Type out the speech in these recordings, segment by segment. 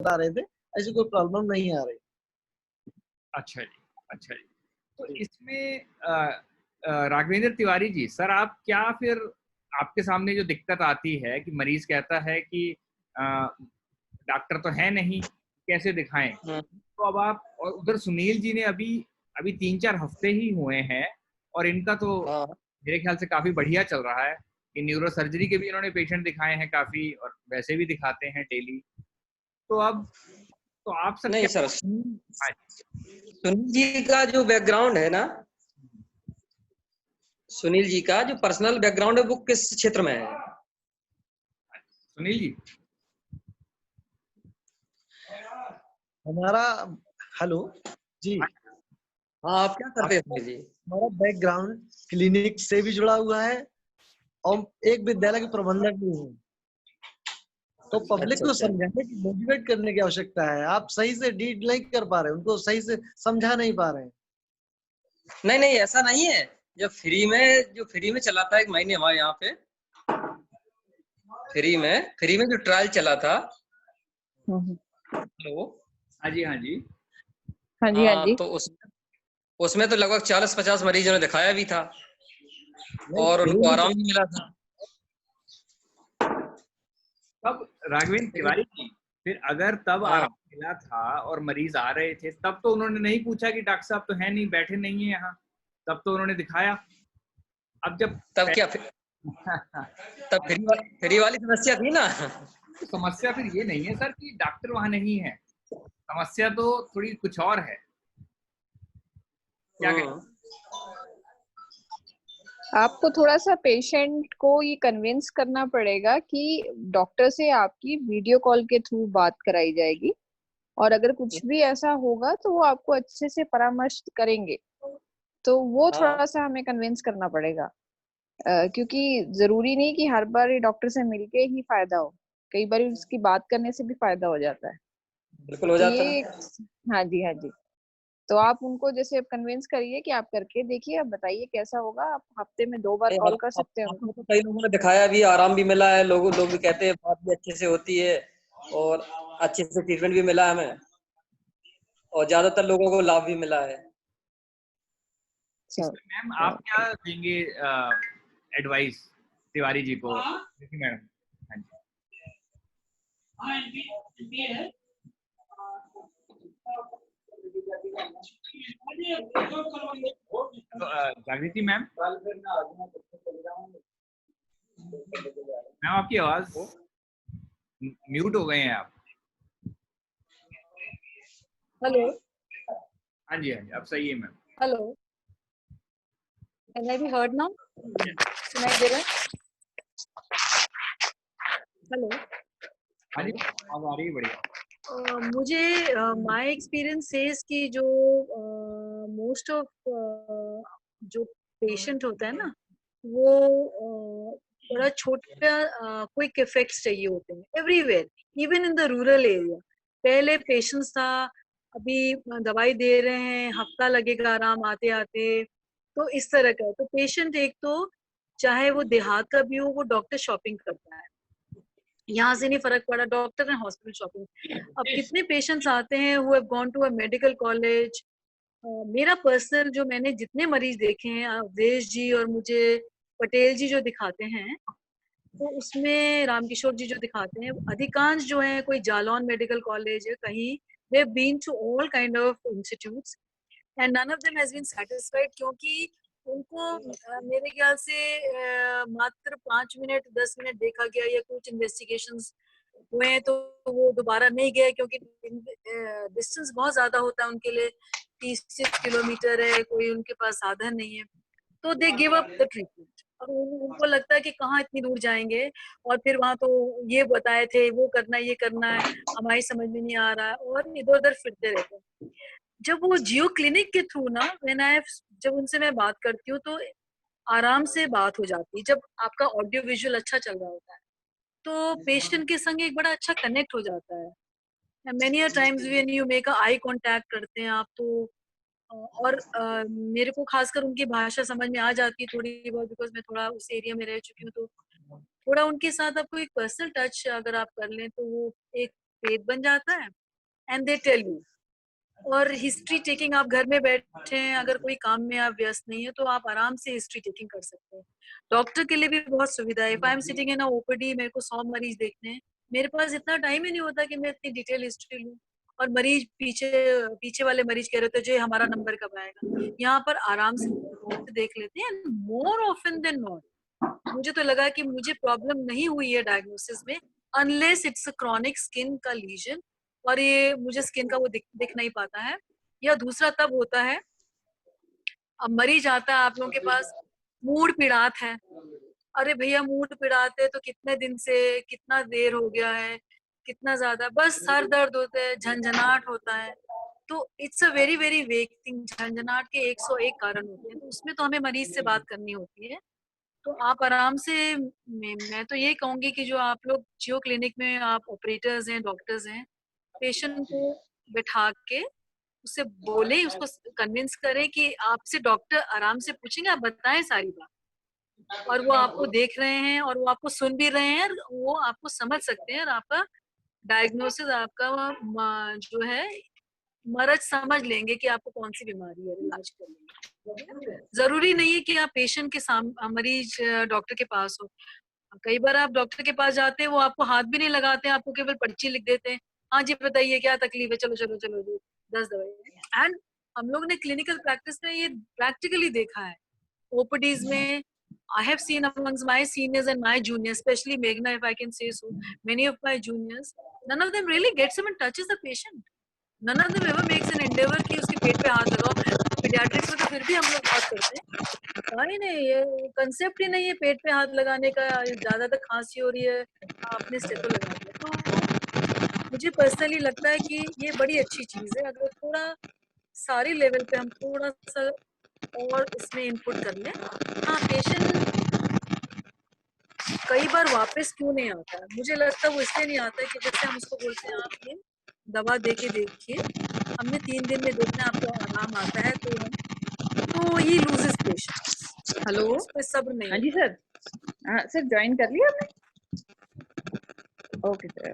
बता रहे थे, ऐसी कोई प्रॉब्लम नहीं आ रही। अच्छा जी, अच्छा जी। तो इसमें राघवेंद्र तिवारी जी, सर आप क्या फिर आपके सामने जो दिक्कत आती है कि मरीज कहता है कि अ, डॉक्टर तो है नहीं, कैसे दिखाएं? तो अब आप, और उधर सुनील जी ने अभी अभी 3-4 हफ्ते ही हुए हैं और इनका तो हाँ मेरे ख्याल से काफी बढ़िया चल रहा है कि न्यूरो सर्जरी के भी इन्होंने पेशेंट दिखाए हैं काफी, और वैसे भी दिखाते हैं डेली। तो अब तो आप सर नहीं क्या? सर, हाँ, सुनील जी का जो बैकग्राउंड है ना, सुनील जी का जो पर्सनल बैकग्राउंड है वो किस क्षेत्र में है? सुनील जी। हमारा, हेलो जी, हाँ, आप क्या करते हैं सुनील जी? हमारा बैकग्राउंड क्लिनिक से भी जुड़ा हुआ है और एक विद्यालय के प्रबंधक भी हूँ। तो पब्लिक अच्छा को अच्छा। समझाने की, मोटिवेट करने की आवश्यकता है। आप सही से डील नहीं कर पा रहे, उनको सही से समझा नहीं पा रहे हैं। नहीं नहीं, ऐसा नहीं है। जो फ्री में चला था एक महीने हमारे यहाँ पे, फ्री में जो ट्रायल चला था। हेलो। हाँ जी, हाँ जी। हाँ जी, हाँ जी। तो उसमें तो लगभग 40-50 मरीजों ने दिखाया भी था नहीं, और फ्री उनको में आराम भी मिला था। तब राघवेंद्र तिवारी जी, फिर अगर तब हाँ, आराम मिला था और मरीज आ रहे थे, तब तो उन्होंने नहीं पूछा कि डॉक्टर साहब तो है नहीं, बैठे नहीं है यहाँ, तब तो उन्होंने दिखाया। अब जब तब क्या तब फ्री वाली समस्या थी ना। तो समस्या फिर ये नहीं है सर कि डॉक्टर वहां नहीं है, समस्या तो थोड़ी कुछ और है। क्या कहें? हम्म। आपको थोड़ा सा पेशेंट को ये कन्विंस करना पड़ेगा कि डॉक्टर से आपकी वीडियो कॉल के थ्रू बात कराई जाएगी, और अगर कुछ भी ऐसा होगा तो वो आपको अच्छे से परामर्श करेंगे। तो वो हाँ थोड़ा सा हमें कन्विंस करना पड़ेगा, क्योंकि जरूरी नहीं कि हर बार ये डॉक्टर से मिलके ही फायदा हो, कई बार उसकी बात करने से भी फायदा हो जाता है। बिल्कुल हो तो जाता ये, है। हाँ जी, हाँ जी। तो आप उनको जैसे कन्विंस करिए कि आप करके देखिए, आप बताइए कैसा होगा। आप हफ्ते में 2 बार नहीं, कॉल कर सकते हैं आपको उनको। तो कई लोगों ने दिखाया भी, आराम भी मिला है, लोग भी कहते हैं बात भी अच्छे से होती है और अच्छे से ट्रीटमेंट भी मिला है हमें, और ज्यादातर लोगों को लाभ भी मिला है। अच्छा। इसमें मैम आप क्या देंगे एडवाइस तिवारी जी को? देखिए मैडम। हाँ जी। तो, जागृति मैम, मैम आपकी आवाज म्यूट हो गए हैं आप। हेलो। हाँ जी, हाँ जी, अब सही है ma'am. Hello, can I be heard now? सुनाई दे रहा है? हेलो। हाँ जी, आवाज आ रही है, बढ़िया। मुझे माय एक्सपीरियंस सेज कि जो मोस्ट ऑफ जो पेशेंट होता है ना, वो थोड़ा छोटा क्विक इफेक्ट्स चाहिए होते हैं everywhere, even in the rural area. पहले पेशेंस था, अभी दवाई दे रहे हैं, हफ्ता लगेगा आराम आते आते। तो इस तरह का, तो पेशेंट एक तो चाहे वो देहात का भी हो, वो डॉक्टर शॉपिंग करता है, यहाँ से नहीं फर्क पड़ा, डॉक्टर है हॉस्पिटल शॉपिंग। अब कितने पेशेंट्स आते हैं who have gone to a medical college. मेरा पर्सनल, जो मैंने जितने मरीज देखे हैं, अवधेश जी और मुझे पटेल जी जो दिखाते हैं, तो उसमें रामकिशोर जी जो दिखाते हैं, अधिकांश जो है कोई जालौन मेडिकल कॉलेज है कहीं, they have been to all kind of institutes and none of them has been satisfied, क्योंकि उनको मेरे ख्याल से मात्र 5 मिनट 10 मिनट देखा गया या कुछ इन्वेस्टिगेशंस हुए हैं, तो वो दोबारा नहीं गए, क्योंकि डिस्टेंस बहुत ज्यादा होता है उनके लिए, 30 किलोमीटर है, कोई उनके पास साधन नहीं है, तो they give up the treatment. और उनको लगता है कि कहाँ इतनी दूर जाएंगे, और फिर वहां तो ये बताए थे, वो करना है, ये करना है, हमारी समझ में नहीं आ रहा है, और इधर उधर फिरते रहते हैं। जब वो जियो क्लिनिक के थ्रू ना, जब उनसे मैं बात करती हूँ, तो आराम से बात हो जाती है, जब आपका ऑडियो विजुअल अच्छा चल रहा होता है, तो पेशेंट के संग एक बड़ा अच्छा कनेक्ट हो जाता है। Many a times when you make a eye contact करते हैं आप, तो और मेरे को खासकर उनकी भाषा समझ में आ जाती है थोड़ी बहुत, बिकॉज मैं थोड़ा उस एरिया में रह चुकी हूँ, तो थोड़ा उनके साथ आपको एक पर्सनल टच अगर आप कर लें, तो वो एक पेट बन जाता है एंड दे टेल यू। और हिस्ट्री टेकिंग, आप घर में बैठे हैं, अगर कोई काम में आप व्यस्त नहीं है तो आप आराम से हिस्ट्री टेकिंग कर सकते हैं। डॉक्टर के लिए भी बहुत सुविधा है। If I am sitting in OPD, मेरे को 100 मरीज देखने हैं, मेरे पास इतना टाइम ही नहीं होता कि मैं इतनी डिटेल हिस्ट्री लूं। और मरीज पीछे वाले मरीज कह रहे थे जो हमारा नंबर कब आएगा, यहाँ पर आराम से देख लेते हैं। मोर ऑफन देन नॉट मुझे तो लगा कि मुझे प्रॉब्लम नहीं हुई है डायग्नोसिस में, unless it's a chronic skin का लीजन और ये मुझे स्किन का वो दिख नहीं पाता है। या दूसरा तब होता है, अब मरीज आता है आप लोगों के पास, मूड पीड़ात है, अरे भैया मूड पीड़ाते तो कितने दिन से, कितना देर हो गया है, कितना ज्यादा, बस सर दर्द होता है, झंझनाहट होता है। तो it's a very very weak thing. झंझनाहट के 101 कारण होते हैं, तो उसमें तो हमें मरीज से बात करनी होती है। तो आप आराम से, मैं तो ये कहूंगी कि जो आप लोग जियो क्लिनिक में आप ऑपरेटर्स हैं, डॉक्टर्स हैं, पेशेंट को बैठा के उससे बोले, उसको कन्विंस करें कि आपसे डॉक्टर आराम से पूछेंगे, आप बताएं सारी बात, और वो आपको देख रहे हैं और वो आपको सुन भी रहे हैं, वो आपको समझ सकते हैं और आपका डायग्नोसिस, आपका जो है मर्ज समझ लेंगे कि आपको कौन सी बीमारी है, इलाज कर लेंगे। जरूरी नहीं है कि आप पेशेंट के सामने, मरीज डॉक्टर के पास हो। कई बार आप डॉक्टर के पास जाते हैं, वो आपको हाथ भी नहीं लगाते हैं, आपको केवल पर्ची लिख देते हैं, हाँ जी बताइए क्या तकलीफ है, चलो चलो चलो जी 10 दवाई। एंड हम लोग ने क्लिनिकल प्रैक्टिस में ये प्रैक्टिकली देखा है, ओपीडीज में। I have seen amongst my seniors and my juniors, especially Meghna, if I can say so, many of my juniors, none of them really gets him and touches the patient. None of them ever makes an endeavor कि उसके पेट पे हाथ लगाओ। Paediatrics में तो फिर भी हम लोग बात करते हैं, नहीं नहीं, ये कंसेप्ट ही नहीं है पेट पे हाथ लगाने का। ज्यादातर खांसी हो रही है, आपने स्टेथो लगा दिया। तो मुझे पर्सनली लगता है कि ये बड़ी अच्छी चीज है, अगर थोड़ा सारी लेवल पे हम थोड़ा सा और इसमें इनपुट कर लें। हाँ, पेशेंट कई बार वापस क्यों नहीं आता है, मुझे लगता है वो इसलिए नहीं आता है कि जैसे हम उसको बोलते हैं आप ये दवा दे के देखिए, हमने 3 दिन में देखना आपको आराम आता है, तो ही लूजेस पेशेंस। हेलो, उस पे सब्र नहीं हाँ जी होता। सर। हाँ सर, ज्वाइन कर लिया आपने? Okay sir.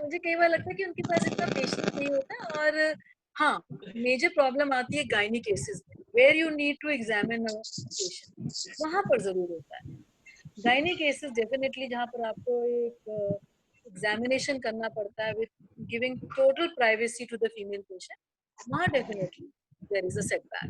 मुझे कई बार लगता है कि उनके पास इतना पेशेंस नहीं होता। और हाँ, मेजर प्रॉब्लम आती है गायनी केसेस में, where you need to examine patient, वहां पर जरूर होता है। गायनी केसेस डेफिनेटली जहाँ पर आपको एक एग्जामिनेशन करना पड़ता है with giving total privacy to the female patient, वहाँ definitely there is a setback.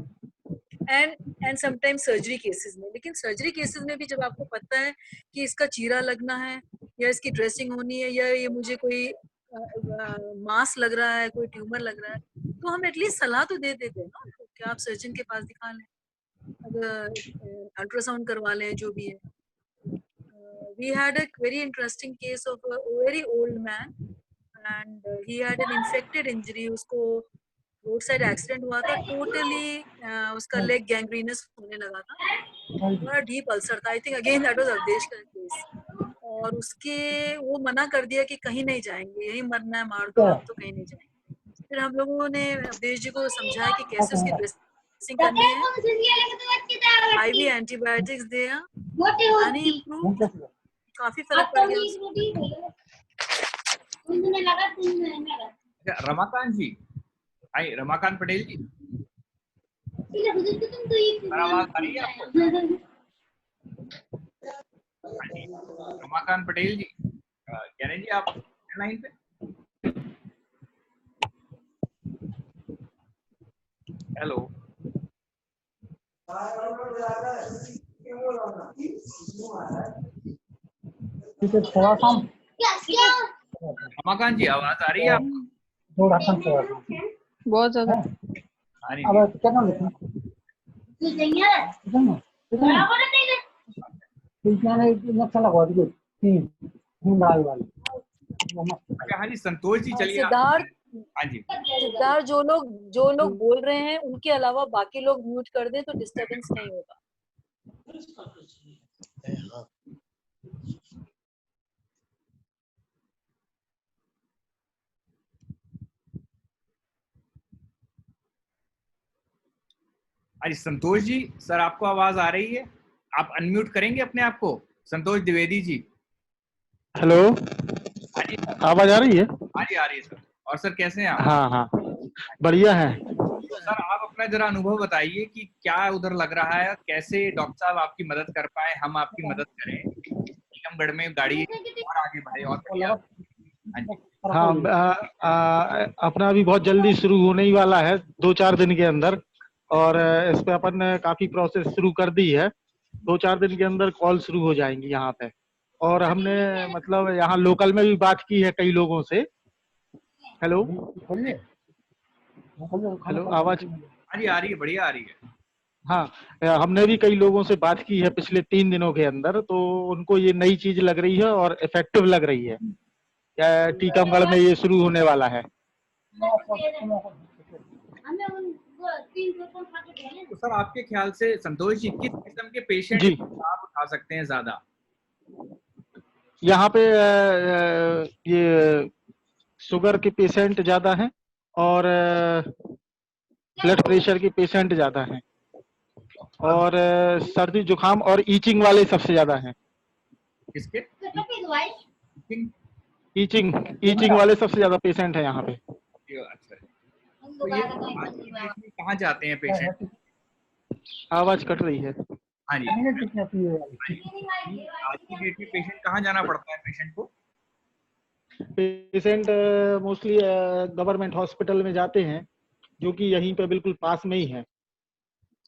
And sometimes surgery cases में, लेकिन सर्जरी केसेस में भी जब आपको पता है कि इसका चीरा लगना है या इसकी ड्रेसिंग होनी है या ये मुझे कोई मास लग रहा है, कोई ट्यूमर लग रहा है, तो हम एटलीस्ट सलाह तो दे देते हैं ना कि आप सर्जन के पास दिखा लें, अगर अल्ट्रासाउंड करवा लें, जो भी है। We had a very interesting case of a very old man and he had an infected injury. उसको रोड साइड एक्सीडेंट हुआ था, टोटली उसका लेग गैंग्रीनस होने लगा था, बड़ा डीप अल्सर था। I think again that was Avdhesh का केस, और उसके वो मना कर दिया कि कहीं नहीं जाएंगे, यही मरना है, मार दो आप, तो कहीं नहीं जाएंगे। फिर हम लोगों ने अवधेश जी को समझाया कि कैसे उसकी ड्रेसिंग करनी है, आईवी एंटीबायोटिक्स दिया, एंड ही इम्प्रूव्ड, काफी फर्क पड़ गया। रमाकांत जी, हाय रमाकांत पटेल जी, आवाज आ रही है आपको? रमाकांत पटेल जी, ज्ञानी जी आप लाइन पे? हेलो, थोड़ा सा रमाकांत जी आवाज आ रही है आपको? थोड़ा सा बहुत ज्यादा। अब क्या नाम लिखना नक्शा लगवा दीजिए 3 हिंदाई वाली। अच्छा हाँ जी, संतोष जी चलिए। सिद्धार्थ, हाँ जी सिद्धार्थ, जो लोग बोल रहे हैं उनके अलावा बाकी लोग म्यूट कर दें तो डिस्टरबेंस नहीं होगा। अरे संतोष जी, सर आपको आवाज आ रही है? आप अनम्यूट करेंगे अपने आप को? संतोष द्विवेदी जी। हेलो, हाँ जी आवाज आ रही है? हाँ जी आ रही है सर। और सर कैसे हैं आप? हाँ हाँ, बढ़िया है। तो सर आप अपना जरा अनुभव बताइए कि क्या उधर लग रहा है, कैसे डॉक्टर साहब आपकी मदद कर पाए, हम आपकी मदद करें, टीकमगढ़ में गाड़ी और आगे बढ़े और बढ़िया। हाँ जी हाँ, अपना अभी बहुत जल्दी शुरू होने ही वाला है, 2-4 दिन के अंदर। और इस पे अपन ने काफी प्रोसेस शुरू कर दी है। 2-4 दिन के अंदर कॉल शुरू हो जाएंगी यहाँ पे। और हमने मतलब यहाँ लोकल में भी बात की है कई लोगों से। हेलो हेलो, आवाज? हाँ जी आ रही है, बढ़िया आ रही है। हाँ, हमने भी कई लोगों से बात की है पिछले 3 दिनों के अंदर, तो उनको ये नई चीज लग रही है और इफेक्टिव लग रही है। टीकमगढ़ में ये शुरू होने वाला है। तो सर आपके ख्याल से संतोष जी किस किस्म के पेशेंट जी, आप उठा सकते हैं ज्यादा? यहाँ पे ये शुगर के पेशेंट ज्यादा हैं और ब्लड प्रेशर के पेशेंट ज्यादा हैं और सर्दी जुकाम और ईचिंग वाले सबसे ज्यादा हैं। किसके? ईचिंग ईचिंग वाले सबसे ज्यादा पेशेंट हैं यहाँ पे। अच्छा, तो ये आज की डेट में कहाँ जाते हैं पेशेंट? आवाज कट रही है। हाँ जी, आज की डेट में पेशेंट कहाँ जाना पड़ता है पेशेंट को? पेशेंट मोस्टली गवर्नमेंट हॉस्पिटल में जाते हैं, जो कि यहीं पे बिल्कुल पास में ही है।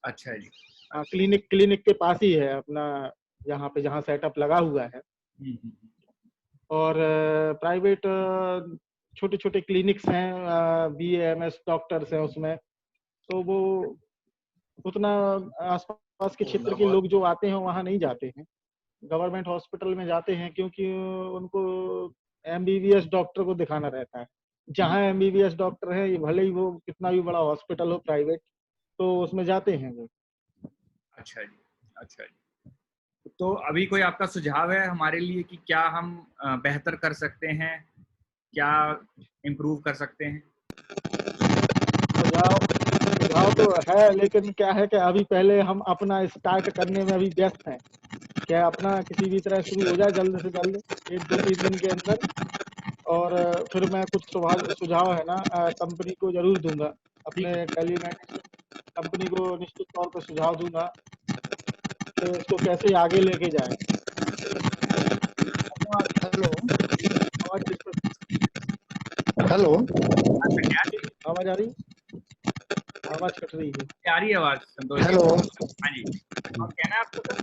अच्छा जी। क्लिनिक के पास ही है अपना, यहाँ पे जहाँ सेटअप लगा हुआ है। और प्राइवेट छोटे छोटे क्लिनिक्स हैं, BAMS डॉक्टर्स हैं उसमें, तो वो उतना आसपास के क्षेत्र के लोग जो आते हैं वहाँ नहीं जाते हैं, गवर्नमेंट हॉस्पिटल में जाते हैं, क्योंकि उनको MBBS डॉक्टर को दिखाना रहता है। जहाँ MBBS डॉक्टर है, ये भले ही वो कितना भी बड़ा हॉस्पिटल हो प्राइवेट, तो उसमें जाते हैं वो। अच्छा जी, अच्छा जी। तो अभी कोई आपका सुझाव है हमारे लिए कि क्या हम बेहतर कर सकते हैं, क्या इम्प्रूव कर सकते हैं? सुझाव तो है, लेकिन क्या है कि अभी पहले हम अपना स्टार्ट करने में अभी व्यस्त हैं। क्या अपना किसी भी तरह शुरू हो जाए जल्द से जल्द, 1-2-3 दिन के अंदर। और फिर मैं कुछ सुझाव है ना कंपनी को जरूर दूंगा, अपने टेलीमेडिसिन कंपनी को निश्चित तौर पर सुझाव दूंगा कि इसको कैसे आगे लेके जाए। हेलो, आवाज आ रही? आवाज कट रही है। आ रही है आवाज संतोष जी? हेलो। हाँ जी, और कहना है आपको सर?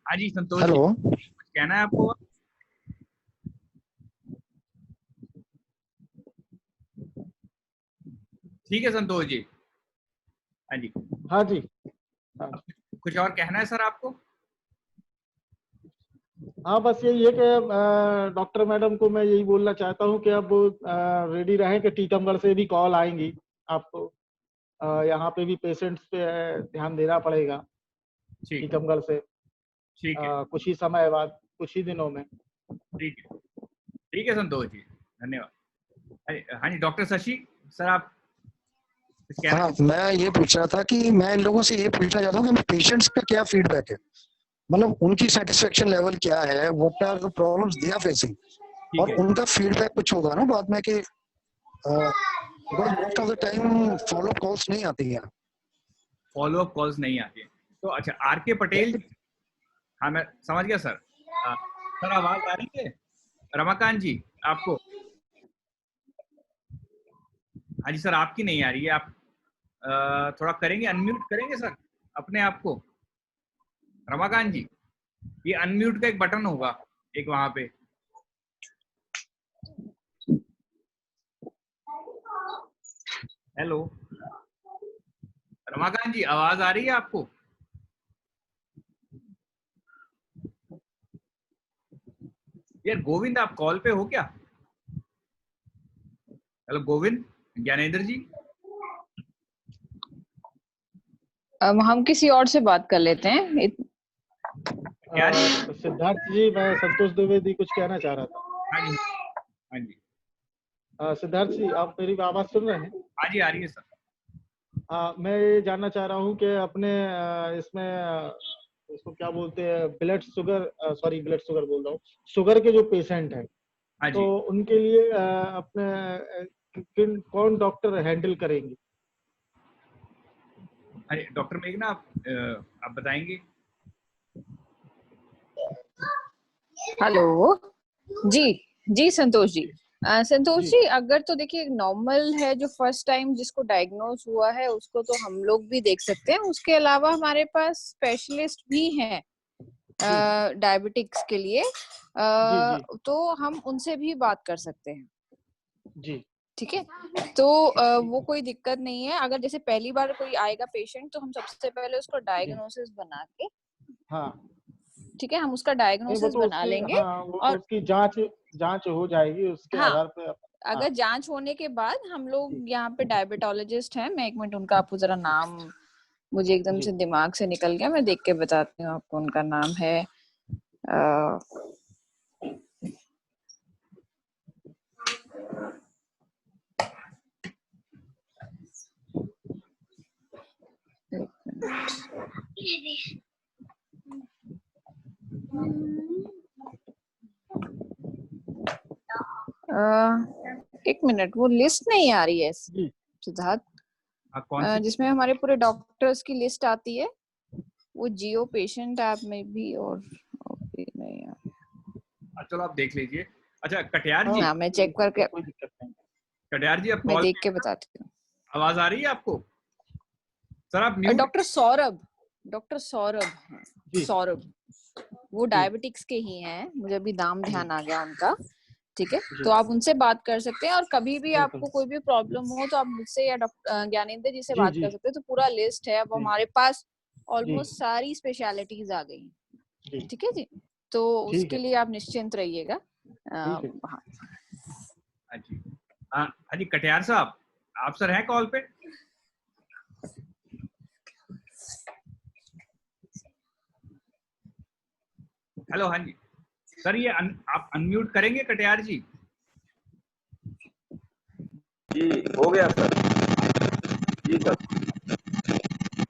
हाँ जी संतोष जी, हेलो, कुछ कहना है आपको? ठीक है संतोष जी। हाँ जी, हाँ जी, हाँ। कुछ और कहना है सर आपको? हाँ, बस यही है कि डॉक्टर मैडम को मैं यही बोलना चाहता हूँ कि अब रेडी रहें कि टीकमगढ़ से भी कॉल आएंगी आपको। यहाँ पे भी पेशेंट्स पे ध्यान देना पड़ेगा टीकमगढ़ से। ठीक है, कुछ ही समय बाद, कुछ ही दिनों में। ठीक है संतोष जी, धन्यवाद। हाँ जी डॉक्टर शशि सर, आप कुछ कहना? हाँ, मैं ये पूछ रहा था कि मैं इन लोगों से ये पूछना चाहता हूँ कि पेशेंट्स का क्या फीडबैक है, मतलब उनकी सेटिस्फेक्शन लेवल क्या है, what are the problems they are facing, और उनका फीडबैक कुछ होगा ना बाद में कि most of the time follow up calls नहीं आती हैं। फॉलो अप कॉल्स नहीं आती हैं। तो अच्छा RK पटेल, हाँ मैं समझ गया सर। सर आवाज आ रही है रमाकांत जी आपको? हाँ जी सर, आपकी नहीं आ रही है। आप थोड़ा करेंगे, अनम्यूट करेंगे सर अपने आप को? रमाकांत जी, ये अनम्यूट का एक बटन होगा एक वहां पे। हेलो रमाकांत जी, आवाज आ रही है आपको? यार गोविंद, आप कॉल पे हो क्या? हेलो गोविंद, ज्ञानेंद्र जी। हम किसी और से बात कर लेते हैं। सिद्धार्थ जी, मैं संतोष द्विवेदी कुछ कहना चाह रहा था। हाँ जी, हाँ जी। सिद्धार्थ जी, आप मेरी आवाज सुन रहे हैं? हाँ जी, आ रही है सर। मैं ये जानना चाह रहा हूँ कि अपने इसमें इसको क्या बोलते हैं, blood sugar, sorry blood sugar बोल रहा हूँ, शुगर के जो पेशेंट हैं, हाँ तो जी। उनके लिए अपने कौन डॉक्टर हैंडल करेंगे? अरे डॉक्टर मेघना, आप बताएंगे? हेलो जी। जी संतोष जी। संतोष जी जी, अगर तो देखिए नॉर्मल है, जो फर्स्ट टाइम जिसको डायग्नोज हुआ है उसको तो हम लोग भी देख सकते हैं। उसके अलावा हमारे पास स्पेशलिस्ट भी हैं डायबिटिक्स के लिए, जी जी तो हम उनसे भी बात कर सकते हैं। जी ठीक है, तो वो कोई दिक्कत नहीं है। अगर जैसे पहली बार कोई आएगा पेशेंट, तो हम सबसे पहले उसको जी डायग्नोसिस बना के, हाँ, ठीक है, हम उसका नहीं वो डायग्नोसिस तो बना उसकी, लेंगे। हाँ वो और उसकी जांच जांच हो जाएगी उसके हाँ, आधार पे। हाँ अगर जांच होने के बाद हम जी लोग यहाँ पे डायबिटोलॉजिस्ट हैं, मैं एक मिनट उनका आपको जरा नाम, मुझे एकदम जी से दिमाग से निकल गया, मैं देख के बताती हूँ आपको। उनका नाम है अ, एक मिनट, वो लिस्ट नहीं आ रही है जी सिद्धार्थ, कौन सी? जिसमें हमारे पूरे डॉक्टर्स की लिस्ट आती है, वो जियो पेशेंट ऐप में भी, और ओके नहीं यार। चलो आप देख लीजिए। अच्छा कटियार जी, हाँ हाँ, मैं चेक करके, कोई दिक्कत नहीं। कटियार जी आप मैं कॉल देख पे के हैं ना? बताती हूँ। आवाज आ रही है आपको? सर आप mute. Doctor Saurabh, doctor Saurabh हैं, जी सौरभ, वो जी डायबिटिक्स के ही हैं, मुझे अभी नाम जी ध्यान आ गया उनका। ठीक है, जी तो आप उनसे बात कर सकते हैं, और कभी भी बिल्कुल। आपको कोई भी प्रॉब्लम हो तो आप मुझसे या डॉक्टर ज्ञानेंद्र जी से जी बात जी कर सकते हैं। तो पूरा लिस्ट है, अब जी हमारे पास जी ऑलमोस्ट सारी स्पेशलिटीज आ गई हैं। जी ठीक है जी, तो ठीक उसके है लिए आप निश्चिंत रहिएगा। ठीक है। हाँ हाँ जी। हाँ जी कटियार साहब, आप सर हैं कॉल पे? हेलो, हाँ जी सर, ये आप अनम्यूट करेंगे कटियार जी? जी हो गया सर। जी सर।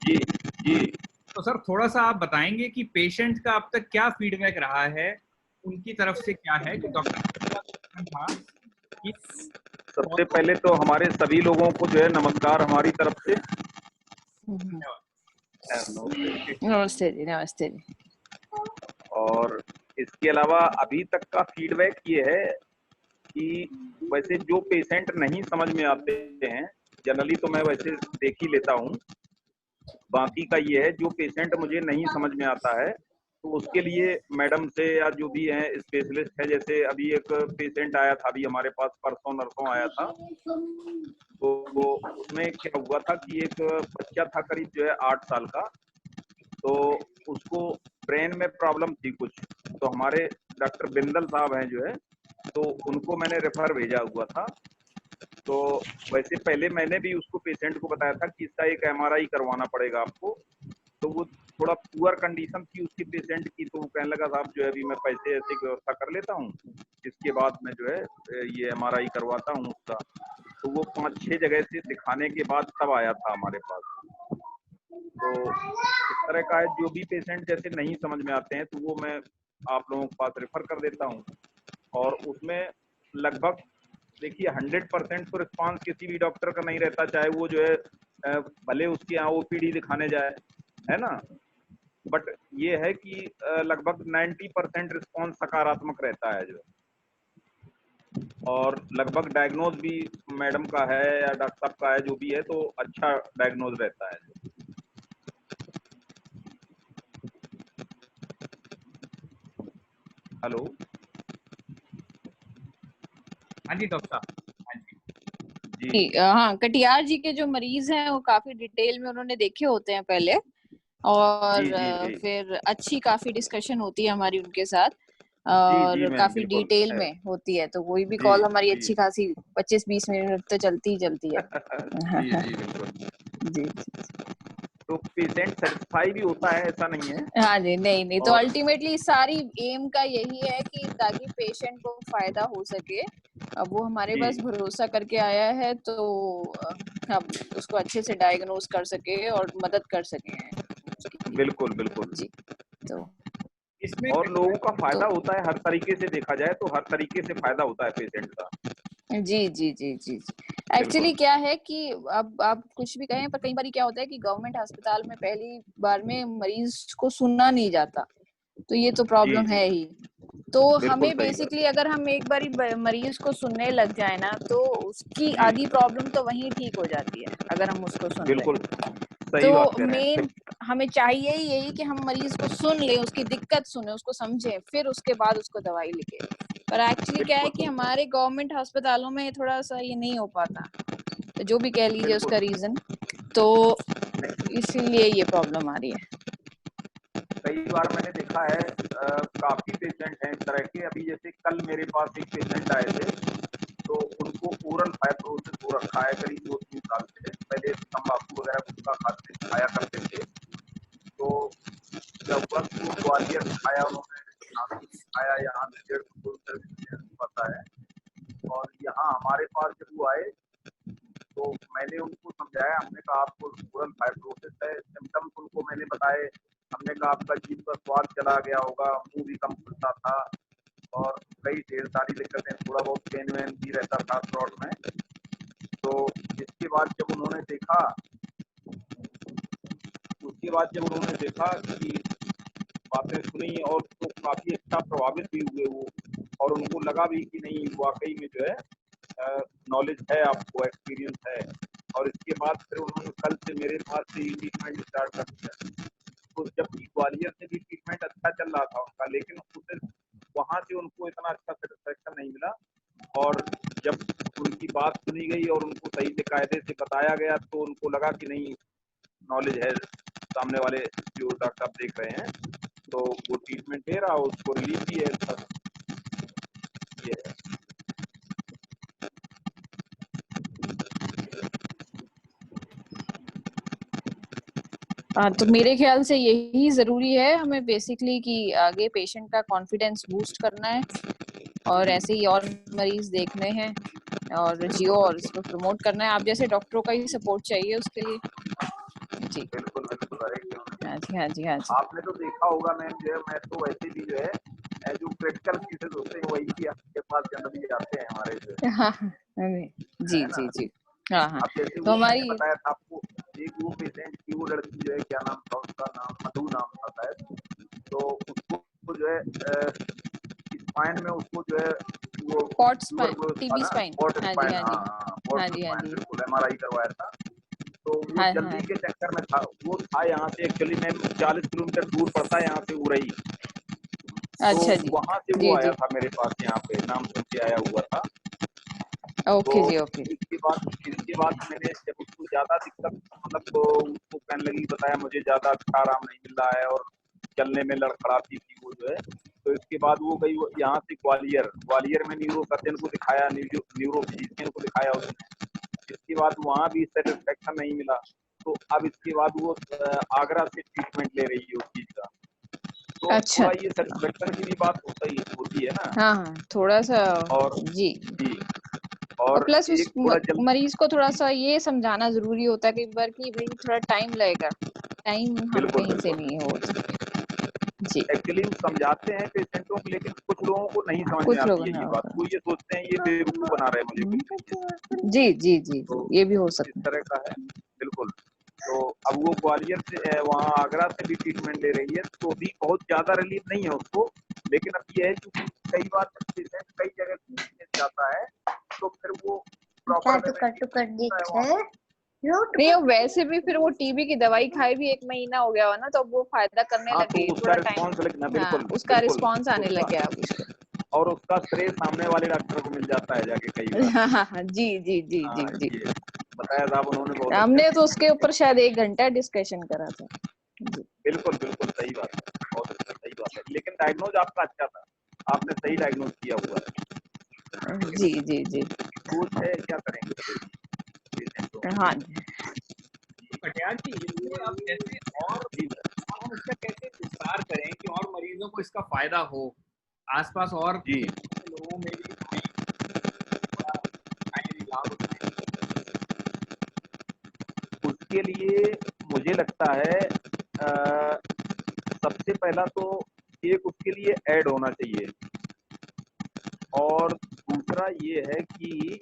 जी जी तो सर थोड़ा सा आप बताएंगे कि पेशेंट का अब तक क्या फीडबैक रहा है, उनकी तरफ से क्या है, जो डॉक्टर था कि सबसे पहले तो हमारे सभी लोगों को जो है नमस्कार हमारी तरफ से। नमस्ते जी, नमस्ते जी। और इसके अलावा अभी तक का फीडबैक ये है कि वैसे जो पेशेंट नहीं समझ में आते हैं, जनरली तो मैं वैसे देख ही लेता हूँ, बाकी का ये है जो पेशेंट मुझे नहीं समझ में आता है तो उसके लिए मैडम से या जो भी है स्पेशलिस्ट है, जैसे अभी एक पेशेंट आया था अभी हमारे पास परसों नरसों आया था, तो उसमें क्या हुआ था कि एक बच्चा था करीब जो है 8 साल का, तो उसको ब्रेन में प्रॉब्लम थी कुछ, तो हमारे डॉक्टर बिंदल साहब हैं जो है, तो उनको मैंने रेफर भेजा हुआ था। तो वैसे पहले मैंने भी उसको पेशेंट को बताया था कि इसका एक एमआरआई करवाना पड़ेगा आपको, तो वो थोड़ा पुअर कंडीशन थी उसकी पेशेंट की, तो वो कहने लगा साहब जो है अभी मैं पैसे ऐसे की व्यवस्था कर लेता हूँ, इसके बाद मैं जो है ये एमआरआई करवाता हूँ उसका। तो वो 5-6 जगह से दिखाने के बाद तब आया था हमारे पास। तो इस तरह का है, जो भी पेशेंट जैसे नहीं समझ में आते हैं तो वो मैं आप लोगों के पास रेफर कर देता हूँ, और उसमें लगभग देखिए 100% तो रिस्पांस किसी भी डॉक्टर का नहीं रहता, चाहे वो जो है भले उसके यहाँ ओपीडी दिखाने जाए, है ना, बट ये है कि लगभग 90% रिस्पांस सकारात्मक रहता है जो, और लगभग डायग्नोज भी मैडम का है या डॉक्टर साहब का है जो भी है, तो अच्छा डायग्नोज रहता है। हेलो, हाँ जी डॉक्टर साहब, हाँ जी जी हाँ, कटियार जी के जो मरीज हैं वो काफी डिटेल में उन्होंने देखे होते हैं पहले, और जी जी जी फिर अच्छी काफी डिस्कशन होती है हमारी उनके साथ, जी जी और मैम काफी बिल्कुल डिटेल है। में होती है, तो कोई भी जी कॉल हमारी जी अच्छी खासी 25-20 मिनट तो चलती ही चलती है। जी जी बिल्कुल। जी तो पेशेंट सेटिस्फाई भी होता है, ऐसा नहीं है। हाँ जी, नहीं नहीं, तो और अल्टीमेटली सारी एम का यही है कि ताकि पेशेंट को फायदा हो सके। अब वो हमारे जी पास भरोसा करके आया है, तो हम उसको अच्छे से डायग्नोज कर सके और मदद कर सके। बिल्कुल बिल्कुल जी। तो इसमें और लोगों का फायदा होता है, हर तरीके से देखा जाए तो हर तरीके से फायदा होता है पेशेंट का। जी जी जी जी एक्चुअली क्या है कि अब आप कुछ भी कहें, पर कई बार क्या होता है कि गवर्नमेंट अस्पताल में पहली बार में मरीज को सुनना नहीं जाता, तो ये तो प्रॉब्लम है ही। तो हमें बेसिकली अगर हम एक बारी मरीज को सुनने लग जाए ना, तो उसकी आधी प्रॉब्लम तो वहीं ठीक हो जाती है अगर हम उसको सुन बिल्कुल ले। तो मेन हमें चाहिए ही यही कि हम मरीज को सुन ले, उसकी दिक्कत सुने, उसको समझे, फिर उसके बाद उसको दवाई लिखे। पर एक्चुअली क्या है कि हमारे गवर्नमेंट अस्पतालों में थोड़ा सा ये नहीं हो पाता, तो जो भी कह लीजिए उसका रीजन, तो इसीलिए ये प्रॉब्लम आ रही है। कई बार मैंने देखा है काफी पेशेंट हैं इस तरह के। अभी जैसे कल मेरे पास एक पेशेंट आए थे, तो उनको ओरल फाइब्रोसिस हो रखा है करीब 2-3 साल से। पहले तंबाकू वगैरह गुटखा खाया करते थे, तो जब वक्त वो ग्वालियर दिखाया उन्होंने, नागपुर दिखाया, यहाँ से 1.5 किलोमीटर पड़ता है, और यहाँ हमारे पास जब वो आए तो मैंने उनको समझाया। हमने कहा आपको ओरल फाइब्रोसिस है, सिम्टम्स उनको मैंने बताए। हमने कहा आपका जीभ का स्वाद चला गया होगा, मुंह भी कम खुलता था और कई ढेर सारी दिक्कतें, थोड़ा बहुत पेन वेन भी रहता था थ्रोट में। तो इसके बाद जब उन्होंने देखा कि बातें सुनी और तो काफी अच्छा प्रभावित भी हुए वो, और उनको लगा भी कि नहीं वाकई में जो है नॉलेज है, आपको एक्सपीरियंस है। और इसके बाद फिर उन्होंने कल से मेरे पास से ही ट्रीटमेंट स्टार्ट कर दिया। तो जबकि ग्वालियर से भी ट्रीटमेंट अच्छा चल रहा था उनका, लेकिन उसे वहाँ से उनको इतना अच्छा सेटिस्फेक्शन नहीं मिला। और जब उनकी बात सुनी गई और उनको सही से कायदे से बताया गया, तो उनको लगा कि नहीं नॉलेज है सामने वाले जो डॉक्टर आप देख रहे हैं, तो वो ट्रीटमेंट दे रहा, उसको रिलीफ भी है सब। ये है। तो मेरे ख्याल से यही जरूरी है हमें बेसिकली कि आगे पेशेंट का कॉन्फिडेंस बूस्ट करना है और ऐसे ही और मरीज देखने हैं और जियो और इसको प्रमोट करना है। आप जैसे डॉक्टरों का ही सपोर्ट चाहिए उसके लिए। जी बिल्कुल बिल्कुल। हाँ जी हाँ जी हाँ जी। आपने तो देखा होगा मैम, जो है मैं तो वैसे भी जो है जो क्रिटिकल केसेस होते हैं वही भी आपके पास जनरली आते हैं हमारे से। हाँ जी जी जी हाँ हाँ। अब जैसे तो वो मैंने हमारी बताया था आपको, एक वो पेशेंट की वो लड़की जो है, क्या नाम था उसका, नाम मधु नाम था शायद, तो उसको जो है स्पाइन में उसको जो है वो pot spine, TB spine. Pot हाँ जी स्पाइन, हाँ जी पॉट हाँ जी हाँ स्पाइन जी बिल्कुल MRI करवाया था। तो वो हाँ जल्दी हाँ। के चक्कर में था, वो था यहाँ से एक्चुअली में 40 किलोमीटर दूर पड़ता है यहाँ से उरई। अच्छा तो जी वहां से वो जी आया जी था मेरे पास, यहाँ पे नाम सुन के आया हुआ था। ओके जी तो ओके। इसके बाद मैंने जब उसको ज्यादा दिक्कत, मतलब तो उसको कहने लगी, बताया मुझे ज्यादा अच्छा आराम नहीं मिल रहा है और चलने में लड़खड़ाती थी वो जो है। तो इसके बाद वो गई यहाँ से ग्वालियर में न्यूरो सर्जन को दिखाया, न्यूरो फिजिशियन को दिखाया उसने। इसके बाद वहाँ भी सेटिस्फेक्शन नहीं मिला, तो अब इसके बाद वो आगरा से ट्रीटमेंट ले रही है उस चीज का। तो अच्छा थोड़ा ये सेटिस्फेक्शन की भी बात होती है ना। हाँ हाँ थोड़ा सा और जी। जी, और और प्लस उस एक थोड़ा जल्दी, मरीज को थोड़ा सा ये समझाना जरूरी होता है कई बार कि भाई थोड़ा टाइम लगेगा, टाइम हम बिल्कुल कहीं से बिल्कुल नहीं हो सकते। जी एक्चुअली समझाते हैं पेशेंटों को, लेकिन कुछ लोगों को नहीं समझ में कुछ लोग आती है ना ये बात। वो ये सोचते हैं ये बेवकूफ बना रहे हैं मुझे कोई तरीके से। जी जी जी तो ये भी हो इस सकता तरह का है बिल्कुल। तो अब वो ग्वालियर से वहाँ आगरा से भी ट्रीटमेंट ले रही है, तो भी बहुत ज्यादा रिलीफ नहीं है उसको। लेकिन अब ये है कि कई बार पेशेंट कई जगह जाता है, तो फिर वो प्रॉपर नहीं। और वैसे भी फिर वो टीबी की दवाई खाए भी 1 महीना हो गया हो ना, तो वो फायदा करने हाँ, लग तो गई उसका थोड़ा टाइम। रिस्पॉन्स लगना हाँ बिल्कुल उसका बिल्कुल रिस्पॉन्स आने लग गया अब उसको। और उसका श्रेय सामने वाले डॉक्टर को मिल जाता है जाके कई बार। हाँ हाँ हाँ जी जी जी जी हाँ, जी। ये बताया साहब उन्होंने बहुत अच्छा हमने तो उसके ट्रीटमेंट ऊपर शायद 1 घंटा डिस्कशन करा था। जी बिल्कुल बिल्कुल सही बात है, बहुत अच्छा, सही बात है। लेकिन डायग्नोज आपका अच्छा था, आपने सही डायग्नोज किया हुआ है। जी जी जी सोच है, क्या करेंगे हाँ पटियाल जी, इसमें अब जैसे और हम इसका कैसे विस्तार करें कि और मरीजों को इसका फायदा हो, आसपास और जी लोगों में भी लाभ उठाएं। इसके लिए मुझे लगता है सबसे पहला तो एक उसके लिए ऐड होना चाहिए, और दूसरा ये है कि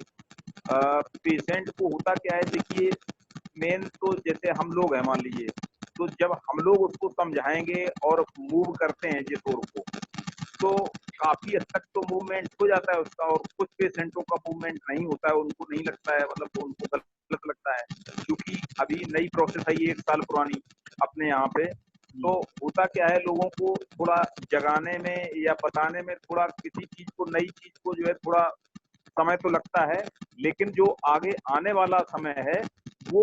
पेशेंट को होता क्या है, देखिए मेन तो जैसे हम लोग हैं मान लीजिए, तो जब हम लोग उसको समझाएंगे और मूव करते हैं जिस ओर को, तो काफी हद तक तो मूवमेंट हो जाता है उसका, और कुछ पेशेंटों का मूवमेंट नहीं होता है, उनको नहीं लगता है, मतलब उनको गलत लगता है, क्योंकि अभी नई प्रोसेस है ये 1 साल पुरानी अपने यहाँ पे। तो होता क्या है, लोगों को थोड़ा जगाने में या बताने में, थोड़ा किसी चीज को, नई चीज को जो है थोड़ा समय तो लगता है, लेकिन जो आगे आने वाला समय है वो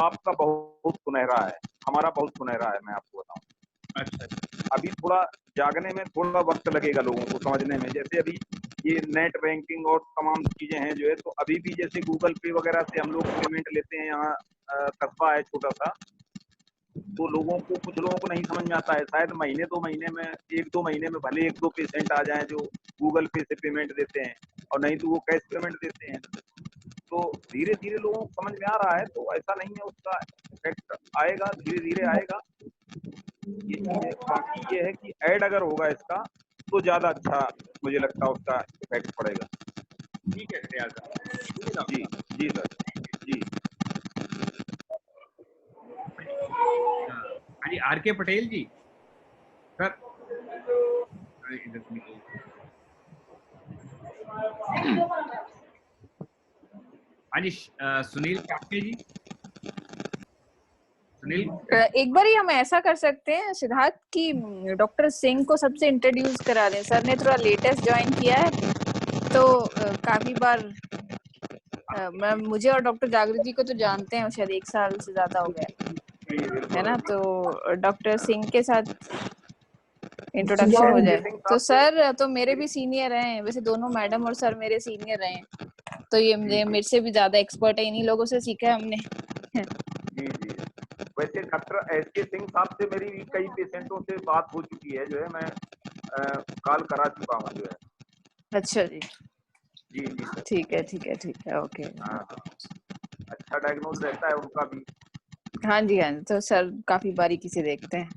आपका बहुत सुनहरा है, हमारा बहुत सुनहरा है, मैं आपको बताऊं। अच्छा, अभी थोड़ा जागने में थोड़ा वक्त लगेगा लोगों को समझने में, जैसे अभी ये नेट बैंकिंग और तमाम चीजें हैं जो है, तो अभी भी जैसे गूगल पे वगैरह से हम लोग पेमेंट लेते हैं, यहाँ कस्बा है छोटा सा, तो लोगों को, कुछ लोगों को नहीं समझ में आता है, शायद महीने 2 महीने में, 1-2 महीने में भले 1-2 पेशेंट आ जाएं जो गूगल पे से पेमेंट देते हैं, और नहीं तो वो कैश पेमेंट देते हैं। तो धीरे धीरे लोगों को समझ में आ रहा है, तो ऐसा नहीं है, उसका इफेक्ट आएगा, धीरे धीरे आएगा। ये चीज है। बाकी ये है कि ऐड अगर होगा इसका तो ज्यादा अच्छा मुझे लगता है उसका इफेक्ट पड़ेगा। ठीक है श्रेया सर। जी जी सर जी। हाँ जी, आर.के. पटेल जी सर। अरे, इधर से निकलिए। हाँ जी, सुनील काके जी। सुनील, एक बार ही हम ऐसा कर सकते हैं सिद्धार्थ कि डॉक्टर सिंह को सबसे इंट्रोड्यूस करा दें। सर ने थोड़ा लेटेस्ट ज्वाइन किया है, तो काफी बार मुझे और डॉक्टर जागृति जी को तो जानते हैं, शायद 1 साल से ज्यादा हो गया है ना, तो डॉक्टर सिंह के साथ इंट्रोडक्शन हो जाए। तो सर तो मेरे भी सीनियर हैं, वैसे दोनों मैडम और सर मेरे सीनियर हैं, तो ये मेरे से भी ज्यादा एक्सपर्ट है, इन्हीं लोगों से सीखा है हमने। जी जी। वैसे डॉक्टर एस.के. सिंह साहब से मेरी कई पेशेंटों से बात हो चुकी है, जो है मैं कॉल करा चुका हूँ जो है। अच्छा जी जी जी सर। ठीक है ठीक है ठीक है, ओके। हाँ, अच्छा डायग्नोज रहता है उनका भी। हाँ जी हाँ जी, तो सर काफी बारीकी से देखते हैं।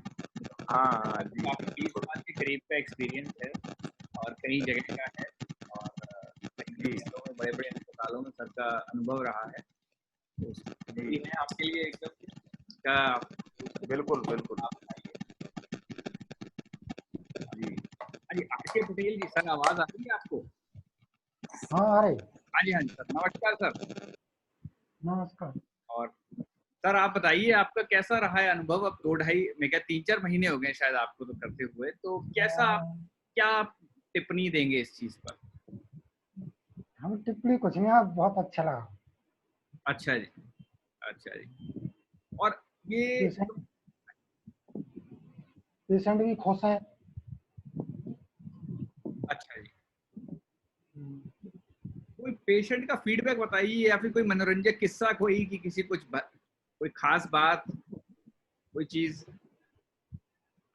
हाँ जी। काफी 20 साल के करीब का एक्सपीरियंस है और कई जगह का है, और कई बड़े बड़े अस्पतालों में सर का अनुभव रहा है, तो जी है आपके लिए एकदम क्या। बिल्कुल बिल्कुल जी। हाँ जी, आर.के. पटेल जी सर, आवाज आ रही है आपको? हाँ आ रही। हाँ जी सर, नमस्कार सर। नमस्कार। और सर आप बताइए, आपका कैसा रहा है अनुभव? अब 2-2.5 मैं क्या 3-4 महीने हो गए शायद आपको तो करते हुए, तो कैसा, क्या आप टिप्पणी देंगे इस चीज पर? हम टिप्पणी कुछ नहीं, आप बहुत अच्छा लगा। अच्छा जी, अच्छा जी। और ये पेशेंट भी खुश है। अच्छा जी, कोई पेशेंट का फीडबैक बताइए, या फिर कोई मनोरंजक किस्सा, कोई कि किसी कोई खास बात, कोई चीज।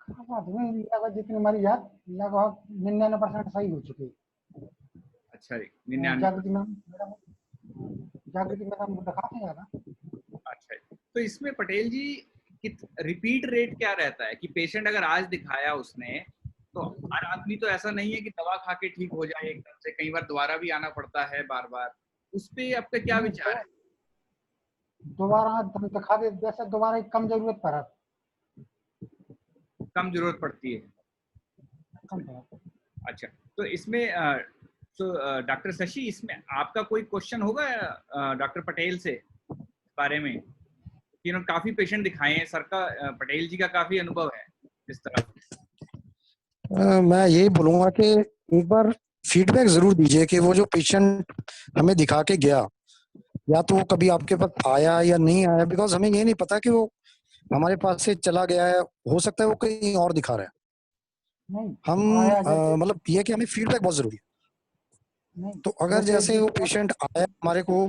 खास बात नहीं, लगभग जितनी हमारी याद लगभग 99% सही हो चुकी है। अच्छा जी, 99। जागृति मैडम को दिखाते हैं ना। अच्छा जी, तो इसमें पटेल जी रिपीट रेट क्या रहता है कि पेशेंट अगर आज दिखाया उसने, तो हर आदमी तो ऐसा नहीं है कि दवा खा के ठीक हो जाए एकदम से, कई बार दोबारा भी आना पड़ता है बार बार, उस पे आपका क्या विचार है? दोबारा हम दिखा दे, वैसे दोबारा कम जरूरत पड़ा। कम जरूरत पड़ती है। अच्छा, तो इसमें डॉक्टर शशि, इसमें आपका कोई क्वेश्चन होगा डॉक्टर पटेल से बारे में, कि उन्होंने काफी पेशेंट दिखाए हैं, सर का पटेल जी का काफी अनुभव है इस तरह। मैं यही बोलूंगा कि एक बार फीडबैक जरूर दीजिए कि वो जो पेशेंट हमें दिखा के गया, या तो वो कभी आपके पास आया या नहीं आया, बिकॉज हमें ये नहीं पता कि वो हमारे पास से चला गया है, हो सकता है वो कहीं और दिखा रहा है। हम मतलब ये कि हमें फीडबैक बहुत जरूरी है। तो अगर जैसे वो पेशेंट आया हमारे को,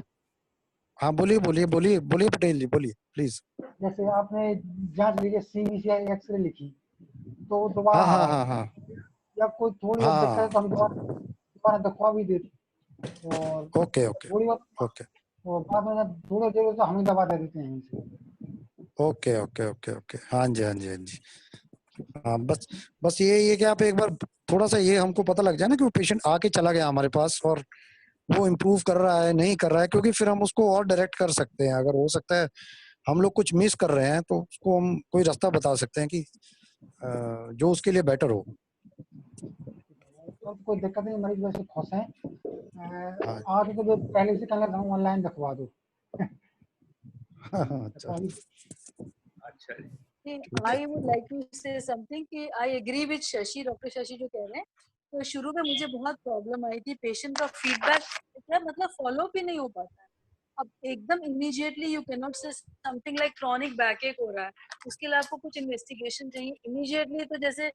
हाँ बोलिए बोलिए बोलिए बोलिए पटेल जी, बोलिए प्लीज। जैसे आपने जांच लीजिए, CBC एक्सरे लिखी, तो दोबारा हाँ हाँ हाँ या कोई थोड़ी बहुत दिक्कत है तो हम दोबारा दिखवा भी देते। और ओके ओके थोड़ी बहुत ओके, बाद में थोड़ी देर तो हम ही दवा दे देते हैं इनसे। ओके ओके ओके ओके, हाँ जी हाँ जी हाँ जी। हाँ, बस ये कि आप एक बार थोड़ा सा ये हमको पता लग जाए ना कि वो पेशेंट आके चला गया हमारे पास और वो इम्प्रूव कर रहा है नहीं कर रहा है, क्योंकि फिर हम उसको और डायरेक्ट कर सकते हैं। अगर हो सकता है हम लोग कुछ मिस कर रहे हैं तो उसको हम कोई रास्ता बता सकते हैं कि जो उसके लिए बेटर हो। तो कोई दिक्कत नहीं, मरीज वैसे खुश हैं। हाँ आज तो पहले से कहना था ऑनलाइन रखवा दो। अच्छा अच्छा जी। I would like to say something कि I agree with Shashi, doctor Shashi जो कह रहे हैं। तो शुरू में मुझे बहुत प्रॉब्लम आई थी, पेशेंट का फीडबैक क्या मतलब फॉलो भी नहीं हो पाता है। अब एकदम इमीडिएटली यू कैन नॉट से समथिंग लाइक क्रॉनिक बैकएक हो रहा है, उसके लिए आपको कुछ इन्वेस्टिगेशन चाहिए इमीडिएटली। तो जैसे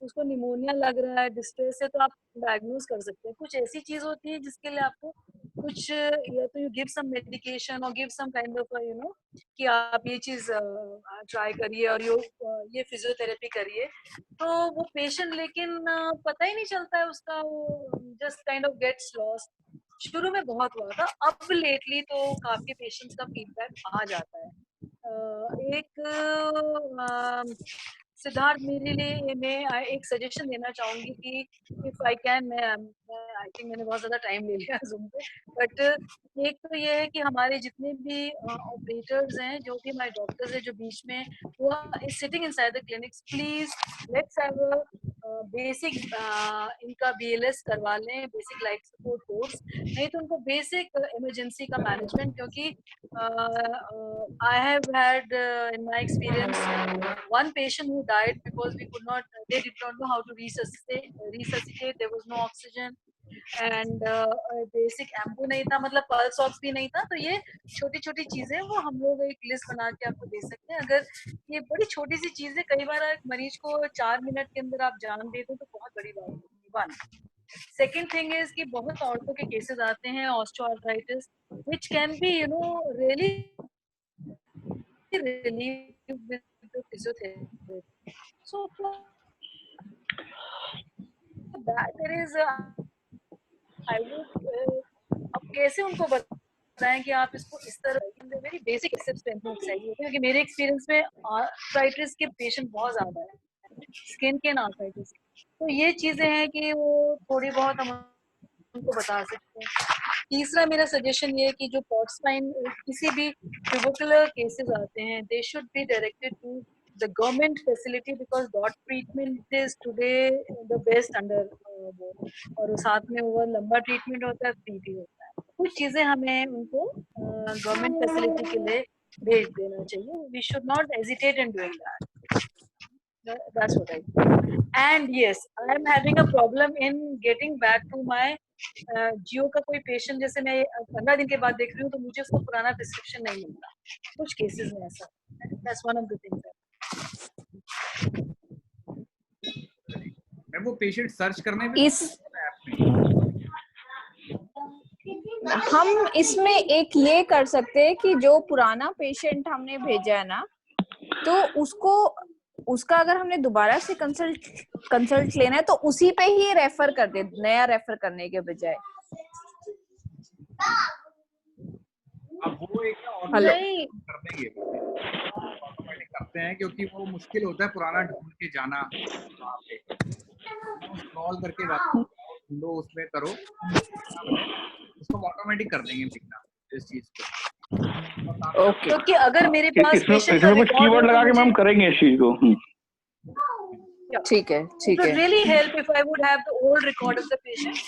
उसको निमोनिया लग रहा है, डिस्ट्रेस है, तो आप डायग्नोज कर सकते हैं। कुछ ऐसी चीज होती है जिसके लिए आपको कुछ या तो यू गिव सम मेडिकेशन और give some kind of you know कि आप ये चीज ट्राई करिए और ये फिजियोथेरेपी करिए। तो वो पेशेंट लेकिन पता ही नहीं चलता है उसका, वो just kind of gets lost. शुरू में बहुत हुआ था, अब लेटली तो काफी पेशेंट्स का फीडबैक आ जाता है। एक सिद्धार्थ, मेरे लिए मैं एक सजेशन देना चाहूंगी कि इफ आई कैन, मैं आई थिंक मैंने बहुत ज्यादा टाइम ले लिया जूम पे, बट एक तो ये है कि हमारे जितने भी ऑपरेटर्स हैं, जो भी हमारे डॉक्टर्स हैं जो बीच में वो is sitting inside the clinics, please let's have a basic इनका BLS करवा लें, बेसिक लाइफ सपोर्ट कोर्स। नहीं तो उनको बेसिक इमरजेंसी का मैनेजमेंट, क्योंकि I have had in my experience one patient who died because they did not know how to resuscitate. There was no oxygen and basic Anbu नहीं था, मतलब pulse aux भी नहीं था। तो ये छोटी छोटी चीजें वो हम लोग एक लिस्ट बना के आपको दे सकते हैं। अगर ये बड़ी छोटी सी चीजें, कई बार एक मरीज को 4 मिनट के अंदर आप जान दे दो तो बहुत बड़ी बात होती है। वन सेकेंड थिंग इज कि बहुत औरतों के केसेस आते हैं osteoarthritis which can be you know really relieved with the physiotherapy. So for that there is I would अब कैसे उनको बताएं कि आप इसको इस तरह वेरी बेसिक स्ट्रेंथ चाहिए, क्योंकि मेरे एक्सपीरियंस में आर्थराइटिस के पेशेंट बहुत ज्यादा है, स्किन के आर्थराइटिस। तो ये चीजें हैं कि वो थोड़ी बहुत हम उनको बता सकते हैं। तीसरा मेरा सजेशन ये है कि जो पॉट स्पाइन किसी भी ट्यूबरकुलर केसेस आते हैं, they should be directed to the government facility, because DOT treatment is today the best under वो, और साथ में वो लंबा ट्रीटमेंट होता है, फ्री भी होता है। कुछ चीजें हमें उनको गवर्नमेंट फैसिलिटी के लिए भेज देना चाहिए। We should not hesitate in doing that. That's what I think. And yes, I am having a problem in getting back to my जियो का कोई पेशेंट, जैसे मैं 15 दिन के बाद देख रही हूँ तो मुझे उसका पुराना प्रिस्क्रिप्शन नहीं मिलता कुछ केसेस में ऐसा। That's one of the things. मैं वो पेशेंट सर्च करने में हम इसमें एक ये कर सकते हैं कि जो पुराना पेशेंट हमने भेजा है ना, तो उसका अगर हमने दोबारा से कंसल्ट लेना है तो उसी पे ही रेफर कर दे, नया रेफर करने के बजाय। अब वो एक ऑटोमेटिक कर देंगे, ऑटोमेटिक करते हैं, क्योंकि वो मुश्किल होता है पुराना ढूंढ के जाना। वहाँ पे स्क्रॉल करके ढूंढो, उसमें करो, उसको ऑटोमेटिक कर देंगे लिखना इस चीज को। ओके, क्योंकि अगर मेरे पास पेशेंट का कुछ कीवर्ड लगा के हम करेंगे इस चीज को। ठीक है, ठीक है। It would really help if I would have the old record of the patient.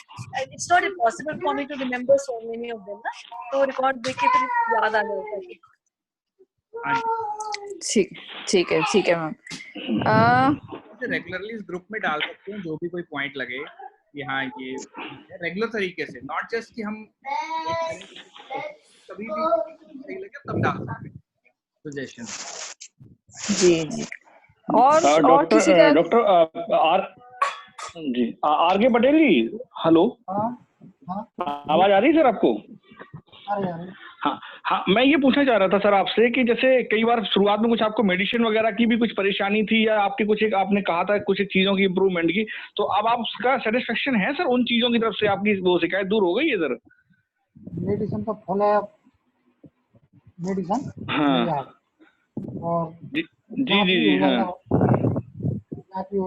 It's not possible for me to remember so many of them, ना? तो रिकॉर्ड देख के फिर याद आ जाता है। ठीक है मैम। रेगुलरली इस ग्रुप में डाल सकते हैं जो भी कोई पॉइंट लगे कि हाँ ये रेगुलर तरीके से, नॉट जस्ट कि हम कभी भी सही लगे तब डाल सकते हैं सजेशन। जी। और किसी का डॉक्टर आर के पटेल जी, हेलो, आवाज आ रही है सर आपको? हाँ, मैं ये पूछना चाह रहा था सर आपसे कि जैसे कई बार शुरुआत में कुछ आपको मेडिसिन वगैरह की भी कुछ परेशानी थी, या आपके कुछ एक आपने कहा था कुछ एक चीजों की इम्प्रूवमेंट की, तो अब आप उसका सेटिस्फेक्शन है सर? उन चीजों की तरफ से आपकी वो शिकायत दूर हो गई है सर? मेडिसिन तो फुल है, मेडिसिन। हाँ और जी जी जी हाँ। हो जाती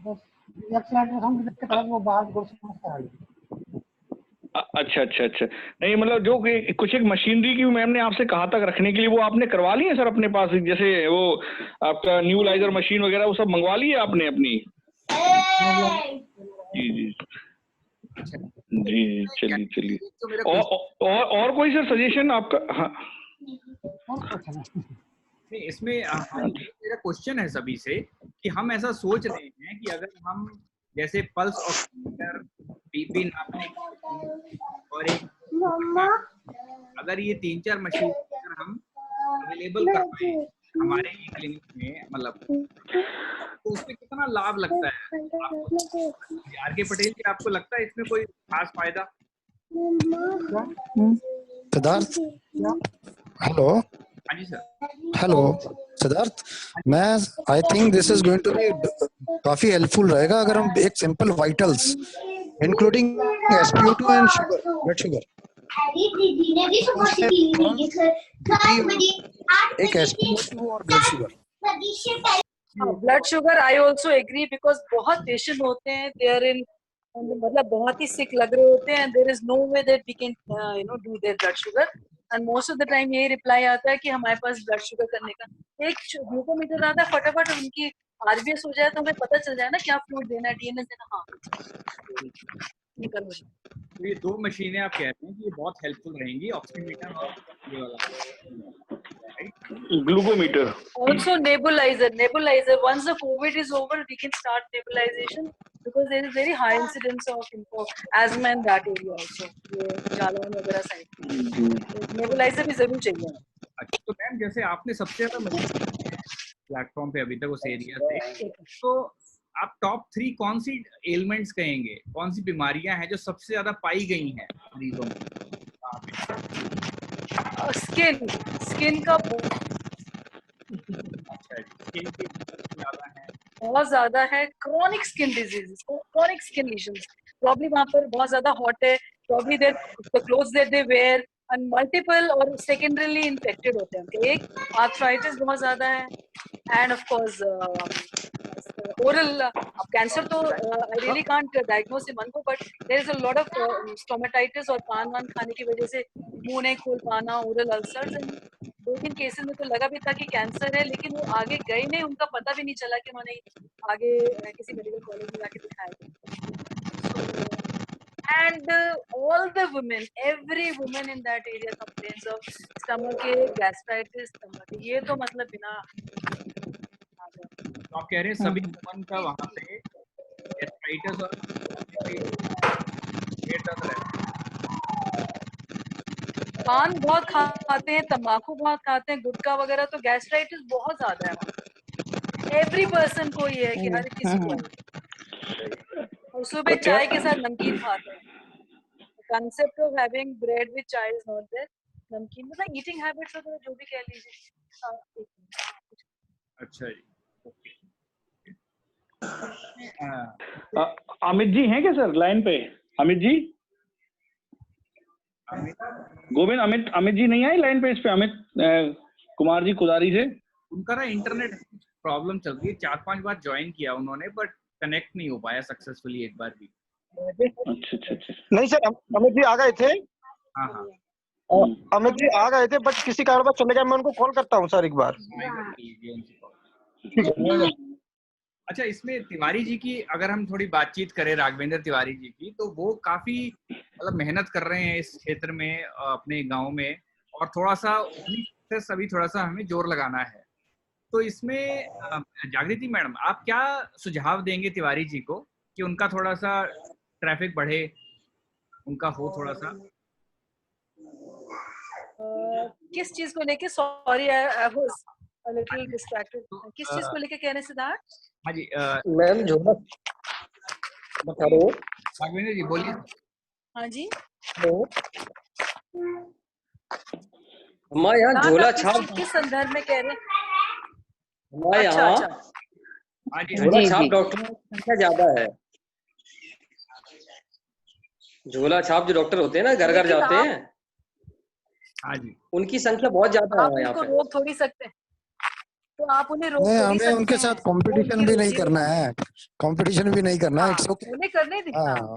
बस अल्ट्रासाउंड देख के थोड़ा वो बाहर को समझता है। अच्छा अच्छा अच्छा, नहीं मतलब जो कुछ एक मशीनरी की मैम ने आपसे कहा था रखने के लिए, वो आपने करवा ली है सर अपने पास? जैसे वो आपका न्यूलाइजर मशीन वगैरह वो सब मंगवा ली है आपने अपनी? जी जी जी, चलिए चलिए। और कोई सर सजेशन आपका? हाँ नहीं, इसमें मेरा क्वेश्चन है सभी से कि हम ऐसा सोच रहे हैं कि अगर हम जैसे पल्स ऑक्सीमीटर, बीपी नापने की और एक अगर ये 3-4 मशीन अगर हम अवेलेबल कर पाए हमारे ही क्लिनिक में, मतलब तो उसमें कितना लाभ लगता है आपको? आर के पटेल जी, आपको लगता है इसमें कोई खास फायदा? सिद्धार्थ, हेलो। हाँ जी सर। हेलो सिद्धार्थ, मैं I think this is going to be काफी हेल्पफुल रहेगा अगर हम एक simple vitals including SpO2 and sugar, blood sugar, एक SpO2 और blood sugar. Blood sugar I also agree, because बहुत पेशेंट होते हैं, दे आर इन, मतलब बहुत ही सिक लग रहे होते हैं, there is no way that we can do their blood sugar, and most of the time यही रिप्लाई आता है कि हमारे पास ब्लड शुगर करने का एक ग्लूकोमीटर आता है, फटाफट उनकी RBS हो जाए तो हमें पता चल जाए ना क्या फ्लूइड देना है, DNS देना। हाँ तो ये 2 मशीनें आप कह रहे हैं कि ये बहुत हेल्पफुल रहेंगी, ऑक्सीमीटर और ये वाला glucometer. Also nebulizer. Once the COVID is over, we can start nebulization because there is very high incidence of asthma in that area also. ये जालौन वगैरह साइड नेबुलाइजर भी जरूर चाहिए। अच्छा, तो मैम जैसे आपने सबसे ज्यादा प्लेटफॉर्म पे अभी तक उस एरिया से, तो आप टॉप 3 कौन सी एलिमेंट्स कहेंगे, कौन सी बीमारियां हैं जो सबसे ज्यादा पाई गई हैं मरीजों में? स्किन का बहुत ज्यादा है, chronic skin diseases, chronic skin lesions, probably वहाँ पर बहुत ज्यादा हॉट है, probably there the clothes that they wear and multiple और सेकेंडरीली इन्फेक्टेड होते हैं उनके। एक आर्थराइटिस बहुत ज्यादा है, and of course oral cancer तो I really can't diagnose him को, but there is a lot of stomatitis और पान वान खाने की वजह से मुंह नहीं खोल पाना, ओरल अल्सर्स, एंड 2-3 केसेस में तो लगा भी था कि कैंसर है, लेकिन वो आगे गए नहीं, उनका पता भी नहीं चला कि उन्होंने आगे किसी मेडिकल कॉलेज में जाके दिखाया। And all the women, every women in that area complains of stomach ache, gastritis, stomach, ये तो मतलब बिना। तो आप कह रहे हैं सभी वुमेन का वहाँ पे गैस्ट्राइटिस और पेट दर्द रहता है। पान बहुत खाते हैं, तंबाकू बहुत खाते हैं, गुटखा वगैरह, तो गैस्ट्राइटिस बहुत ज्यादा है, एवरी पर्सन को ये है कि हर किसी को है। और सुबह चाय के साथ नमकीन खाते हैं, concept of having bread with चाय इज नॉट देयर, नमकीन मतलब ईटिंग हैबिट्स वगैरह जो भी कह लीजिए। अच्छा जी, अमित जी हैं क्या सर लाइन पे? अमित जी, गोविंद, अमित जी नहीं आए लाइन पे? इस पे अमित कुमार जी कुदारी से, उनका ना इंटरनेट प्रॉब्लम चल रही है, 4-5 बार ज्वाइन किया उन्होंने, बट कनेक्ट नहीं हो पाया सक्सेसफुली एक बार भी। अच्छा अच्छा अच्छा। नहीं सर, अमित जी आ गए थे। हाँ हाँ, अमित जी आ गए थे, बट किसी कारणवश चले गए। मैं उनको कॉल करता हूँ सर एक बार। अच्छा, इसमें तिवारी जी की अगर हम थोड़ी बातचीत करें, राघवेंद्र तिवारी जी की, तो वो काफी मतलब मेहनत कर रहे हैं इस क्षेत्र में अपने गांव में, और थोड़ा सा सभी थोड़ा सा हमें जोर लगाना है। तो इसमें जागृति मैडम, आप क्या सुझाव देंगे तिवारी जी को कि उनका थोड़ा सा ट्रैफिक बढ़े, उनका हो थोड़ा सा? किस चीज को लेके? Sorry, I was a little distracted. किस चीज को लेके कह रहे हैं सिद्धार्थ? हाँ जी मैम झोला, हेलो राघवेंद्र जी बोलिए। हाँ जी, हेलो, हमारे यहाँ झोला छाप किस संदर्भ में कह रहे हैं? हमारे यहाँ झोला छाप डॉक्टरों की संख्या ज्यादा है। झोला छाप जो डॉक्टर होते हैं ना, घर घर जाते हैं, हाँ जी, उनकी संख्या बहुत ज्यादा आप है यहाँ उनको पे। रोक थोड़ी सकते हैं, तो आप उन्हें रोक नहीं, थोड़ी हमें सकते उनके हैं, साथ वो कंपटीशन उनकी भी नहीं रोजी करना रोटी। है, कंपटीशन भी नहीं करना है, हाँ, इट्स ओके। उन्हें करने दी। हाँ, हाँ,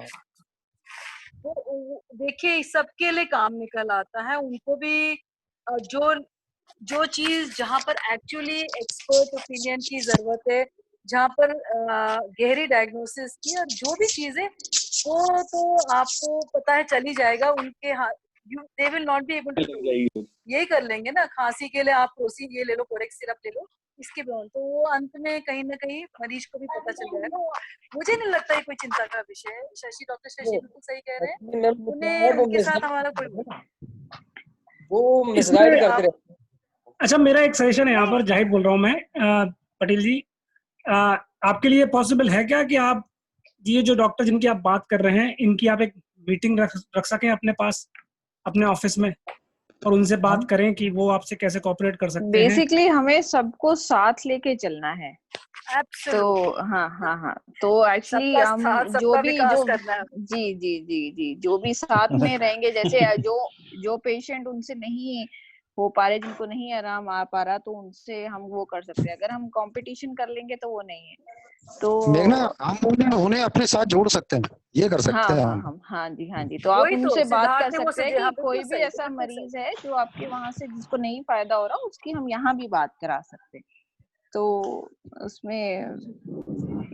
वो देखिए सबके लिए काम निकल आता है, उनको भी जो जो चीज जहाँ पर एक्चुअली एक्सपर्ट ओपिनियन की जरूरत है, जहाँ पर गहरी डायग्नोसिस की, और जो भी चीजें वो तो आपको पता है चल ही जाएगा उनके हाथ। They will not be able to do, यही कर लेंगे ना, खांसी के लिए आप प्रोसीन ये ले लो, कोरेक्स सिरप ले लो, इसके बाद तो वो अंत में कहीं ना कहीं मरीज को भी पता चल जाएगा। मुझे नहीं लगता ये कोई चिंता का विषय है। शशि, डॉक्टर शशि बिल्कुल सही कह रहे हैं, उन्हें उनके साथ हमारा कोई वो इसमें मिसगाइड करते रहते हैं। अच्छा, मेरा एक सजेशन है यहाँ पर, जाहिद बोल रहा हूँ मैं। पटेल जी, आपके लिए पॉसिबल है क्या कि आप ये जो डॉक्टर जिनकी आप बात कर रहे हैं, इनकी आप एक मीटिंग रख सकें अपने पास, अपने ऑफिस में, और उनसे बात करें कि वो आपसे कैसे कोऑपरेट कर सकते हैं? बेसिकली हमें सबको साथ लेके चलना है। तो हाँ हाँ हाँ, तो एक्चुअली सबका हम साथ, जो सबका भी विकास जो करना है। जी जी जी जी जो भी साथ में रहेंगे, जैसे जो पेशेंट उनसे नहीं हो पा रहे, जिनको नहीं आराम आ पा रहा, तो उनसे हम वो कर सकते हैं। अगर हम कंपटीशन कर लेंगे तो वो नहीं है। तो मेघना, हम उन्हें अपने साथ जोड़ सकते हैं, ये कर सकते हाँ हैं हाँ हम। हाँ जी हाँ जी, तो आप वही तो उनसे बात कर सिद्धार्थ ने वो सकते हैं हाँ, कि बिल्कुल कोई भी सही, ऐसा बिल्कुल सही। मरीज है जो आपके वहां से, जिसको नहीं फायदा हो रहा, उसकी हम यहाँ भी बात करा सकते हैं। तो उसमें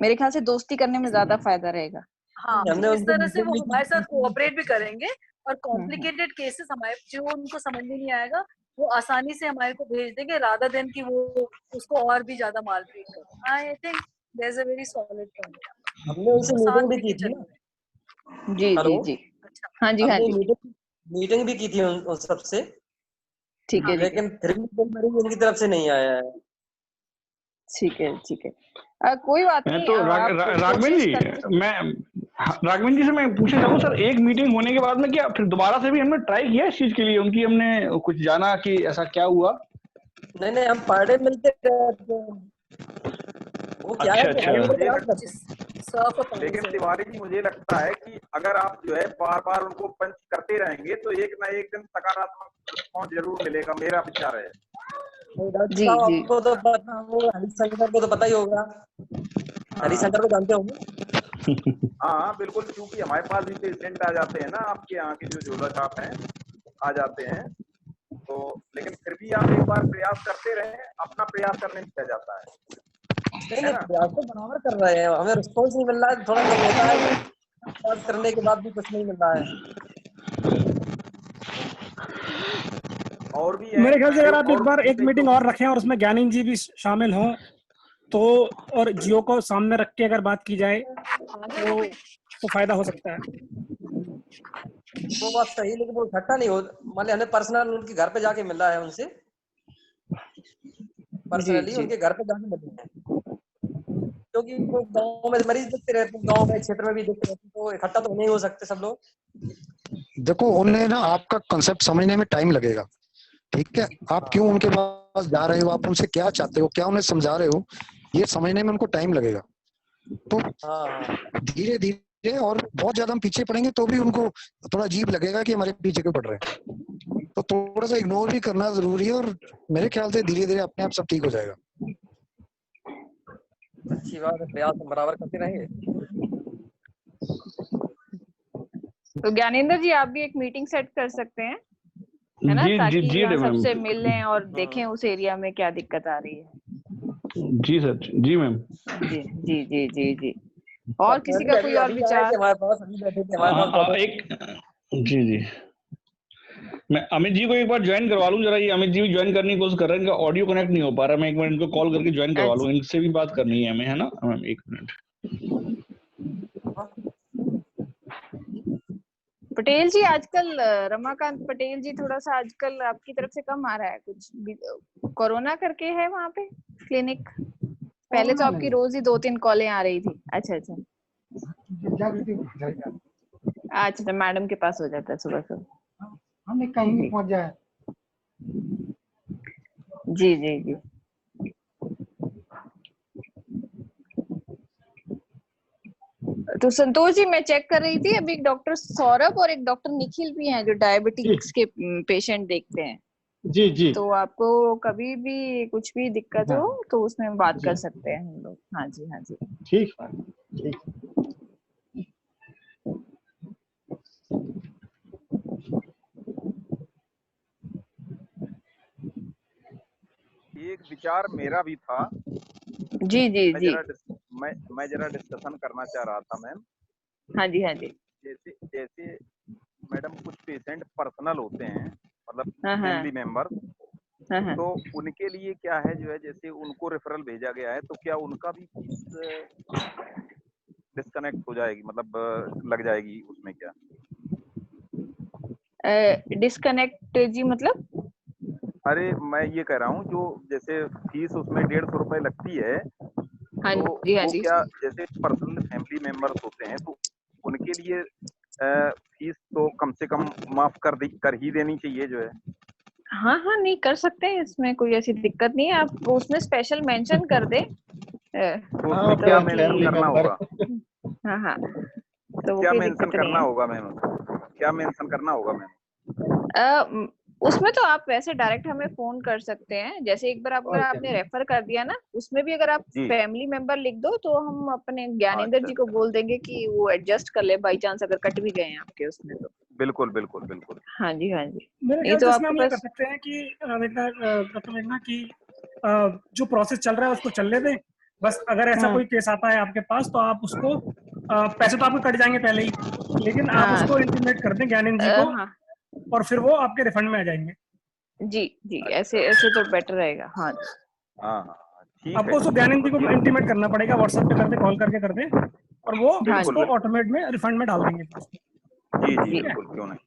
मेरे ख्याल से दोस्ती करने में ज्यादा फायदा रहेगा। हाँ, हमने तो इस उनको तरह से वो हमारे साथ मीटिंग कोऑपरेट भी करेंगे, और कॉम्प्लिकेटेड केसेस हमारे जो उनको समझ में नहीं आएगा वो आसानी से हमारे को भेज देंगे, रादर देन कि वो उसको और भी ज्यादा मालट्रीट करे। I think there is a very solid point. हमने उनसे तो साथ मीटिंग भी की लेके थी ना। चलेंगे। जी हेलो, जी जी, हाँ जी हाँ हमने जी, मीटिंग भी की थी उन सबसे, ठीक है ठीक है लेकिन फिर भी कोई मरीज उनकी तरफ से नहीं आया है। ठीक है ठीक है। कोई बात मैं नहीं, तो आप राघवेंद्र कोशिश जी, करते। मैं राघवेंद्र जी से मैं पूछना चाहूँ सर, एक मीटिंग होने के बाद में क्या फिर दोबारा से भी हमने ट्राई किया इस चीज के लिए, उनकी हमने कुछ जाना कि ऐसा क्या हुआ? नहीं नहीं, हम पर डे मिलते रहते हैं। वो क्या है अच्छा कि हाई अच्छा, लेवल मुझे क्लास लग, करते हैं। लेकिन तिवारी जी मुझे लगता है कि अगर आप जो है बार बार उनको पंच करते रहेंगे तो एक ना एक दिन सकारात्मक रिस्पॉन्स जरूर मिलेगा, मेरा विचार है। डॉक्टर जी साहब जी आपको तो पता होगा, हरिशंकर को तो पता ही होगा, हरिशंकर को जानते होंगे। हाँ बिल्कुल, क्योंकि हमारे पास भी पेशेंट आ जाते हैं ना, आपके यहाँ के जो झोला छाप हैं आ जाते हैं, तो लेकिन फिर भी आप एक बार प्रयास करते रहें, अपना प्रयास करने में क्या जाता है नहीं, प्रयास तो बराबर कर रहे हैं, हमें रिस्पॉन्स नहीं मिल रहा है, थोड़ा कम होता है, प्रयास करने के बाद भी कुछ नहीं मिल रहा है। और भी है मेरे ख्याल से अगर आप एक और बार एक जैसे मीटिंग जो और रखें और उसमें ज्ञानी जी भी शामिल हों, तो और जियो को सामने रख के अगर बात की जाए तो फायदा हो सकता है। वो बात सही, लेकिन वो इकट्ठा नहीं हो, मान हमें पर्सनल उनके घर पे जाके मिला है, उनसे पर्सनली जी उनके घर पे जाके मिले हैं, क्योंकि वो गांव में मरीज देखते रहते हैं, गांव में क्षेत्र में भी देखते रहते हैं, तो इकट्ठा तो नहीं हो सकते सब लोग। देखो, उन्हें ना आपका कंसेप्ट समझने में टाइम लगेगा, ठीक है? आप क्यों उनके पास जा रहे हो, आप उनसे क्या चाहते हो, क्या उन्हें समझा रहे हो, ये समझने में उनको टाइम लगेगा। तो धीरे धीरे, और बहुत ज्यादा हम पीछे पड़ेंगे तो भी उनको थोड़ा अजीब लगेगा कि हमारे पीछे क्यों पड़ रहे हैं। तो थोड़ा सा इग्नोर भी करना जरूरी है, और मेरे ख्याल से धीरे धीरे अपने आप सब ठीक हो जाएगा। अच्छी बात है, प्रयास हम बराबर करते रहेंगे। तो ज्ञानेंद्र जी, आप भी एक मीटिंग सेट कर सकते हैं, है ना, जी जी ताकि जी हम मैम, सबसे मिल लें और देखें उस एरिया में क्या दिक्कत आ रही है। जी सर, जी मैम। जी जी जी जी जी। और किसी का कोई और अभी आए थे विचार? हमारे पास, अभी बैठे थे हमारे पास बैठे। एक जी जी, मैं अमित जी को एक बार ज्वाइन करवा लूं जरा, ये अमित जी भी ज्वाइन करने की कोशिश कर रहे हैं, इनका ऑडियो कनेक्ट नहीं हो पा रहा, मैं एक बार इनको कॉल करके ज्वाइन करवा लूं, इनसे भी बात करनी है हमें, है ना मैम? एक मिनट। पटेल जी, आजकल रमाकांत पटेल जी थोड़ा सा आजकल आपकी तरफ से कम आ रहा है, कुछ कोरोना करके है वहाँ पे क्लिनिक? पहले तो आपकी रोज ही 2-3 कॉलें आ रही थी। अच्छा अच्छा अच्छा, मैडम के पास हो जाता है सुबह सुबह। हमें कहीं भी पहुंच जाए। जी जी जी, तो संतोष जी, मैं चेक कर रही थी अभी, एक डॉक्टर सौरभ और एक डॉक्टर निखिल भी हैं जो डायबिटिक्स के पेशेंट देखते हैं। जी जी। तो आपको कभी भी कुछ भी दिक्कत हो तो उसमें बात कर सकते हैं हम लोग। हाँ जी, हाँ जी। ठीक है, ठीक। एक विचार मेरा भी था। जी जी जी। मैं जरा डिस्कशन करना चाह रहा था मैम। हाँ जी, हाँ जी। जैसे जैसे मैडम कुछ पेशेंट पर्सनल होते हैं, मतलब हाँ, हाँ। फैमिली मेंबर, हाँ, हाँ। तो उनके लिए क्या है जो है, जैसे उनको रेफरल भेजा गया है तो क्या उनका भी फीस डिस्कनेक्ट हो जाएगी, मतलब लग जाएगी उसमें क्या? डिस्कनेक्ट जी मतलब? अरे मैं ये कह रहा हूँ, जो जैसे फीस उसमें 150 रुपए लगती है, हाँ तो जी, हाँ वो जी। क्या जैसे पर्सनल फैमिली मेंबर्स होते हैं तो उनके लिए फीस तो कम से कम माफ कर ही देनी चाहिए जो है। हाँ हाँ, नहीं कर सकते हैं, इसमें कोई ऐसी दिक्कत नहीं है। आप उसमें स्पेशल मेंशन कर दें। तो उसमें तो क्या मेंशन करना होगा? हाँ हाँ, तो वो क्या कोई मेंशन दिक्कत नहीं करना है। होगा मैम? क्या मेंशन करना होगा मैम? उसमें तो आप वैसे डायरेक्ट हमें फोन कर सकते हैं। जैसे एक बार अगर आपने रेफर कर दिया ना, उसमें भी अगर आप फैमिली मेंबर लिख दो तो हम अपने ज्ञानेंद्र जी को बोल देंगे कि वो एडजस्ट कर ले, बाई चांस अगर कट भी गए हैं आपके उसमें तो। बिल्कुल बिल्कुल बिल्कुल। हाँ जी, हाँ जी। मेरे नहीं ख्याल तो से इसमें आपके हम ये कर पास सकते हैं कि डॉक्टर मेघना की जो प्रोसेस चल रहा है उसको चलने दें। बस अगर ऐसा कोई केस आता है आपके पास तो आप उसको पैसे तो आपको कट जाएंगे पहले ही, लेकिन आप उसको इंटीमेट कर दें ज्ञानेंद्र जी को, हाँ। और फिर वो आपके रिफंड में आ जाएंगे। जी जी, ऐसे ऐसे तो बेटर रहेगा। हाँ जी। हाँ ठीक है। आपको उसको ज्ञानेंद्र जी को इंटीमेट करना पड़ेगा, व्हाट्सएप पे कर दे, कॉल करके कर दे, और वो उसको ऑटोमेट में रिफंड में डाल देंगे। जी जी बिल्कुल, क्यों नहीं,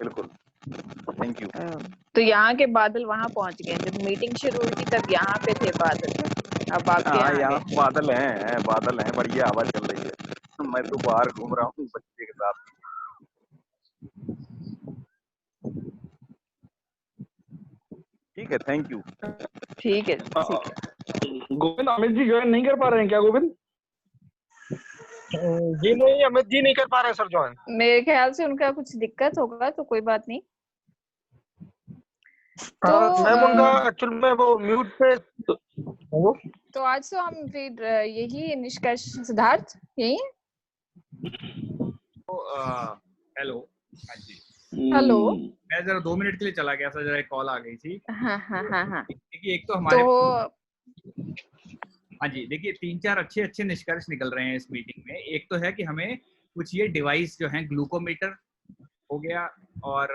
बिल्कुल, थैंक यू। तो यहाँ के बादल वहाँ पहुँच गए, जब मीटिंग शुरू हुई थी तब यहाँ पे थे बादल, अब आपके हाँ, यहाँ यहाँ गए। बादल हैं, बढ़िया हवा चल रही है। मैं तो बाहर घूम रहा हूँ बच्चे के साथ। ठीक है, थैंक यू। ठीक है, ठीक है। गोविंद, अमित जी ज्वाइन नहीं कर पा रहे हैं क्या गोविंद? जी नहीं, अमित जी नहीं कर पा रहे सर ज्वाइन। मेरे ख्याल से उनका कुछ दिक्कत होगा, तो कोई बात नहीं। तो मैम उनका एक्चुअल में वो म्यूट पे तो आज तो हम फिर यही निष्कर्ष, सिद्धार्थ यही है। हेलो, हाँ जी, हेलो। मैं जरा 2 मिनट के लिए चला गया था, जरा एक कॉल आ गई थी। हाँ हाँ हाँ हाँ। देखिए एक तो हमारे हाँ जी, देखिए 3-4 अच्छे निष्कर्ष निकल रहे हैं इस मीटिंग में। एक तो है कि हमें कुछ ये डिवाइस जो है, ग्लूकोमीटर हो गया और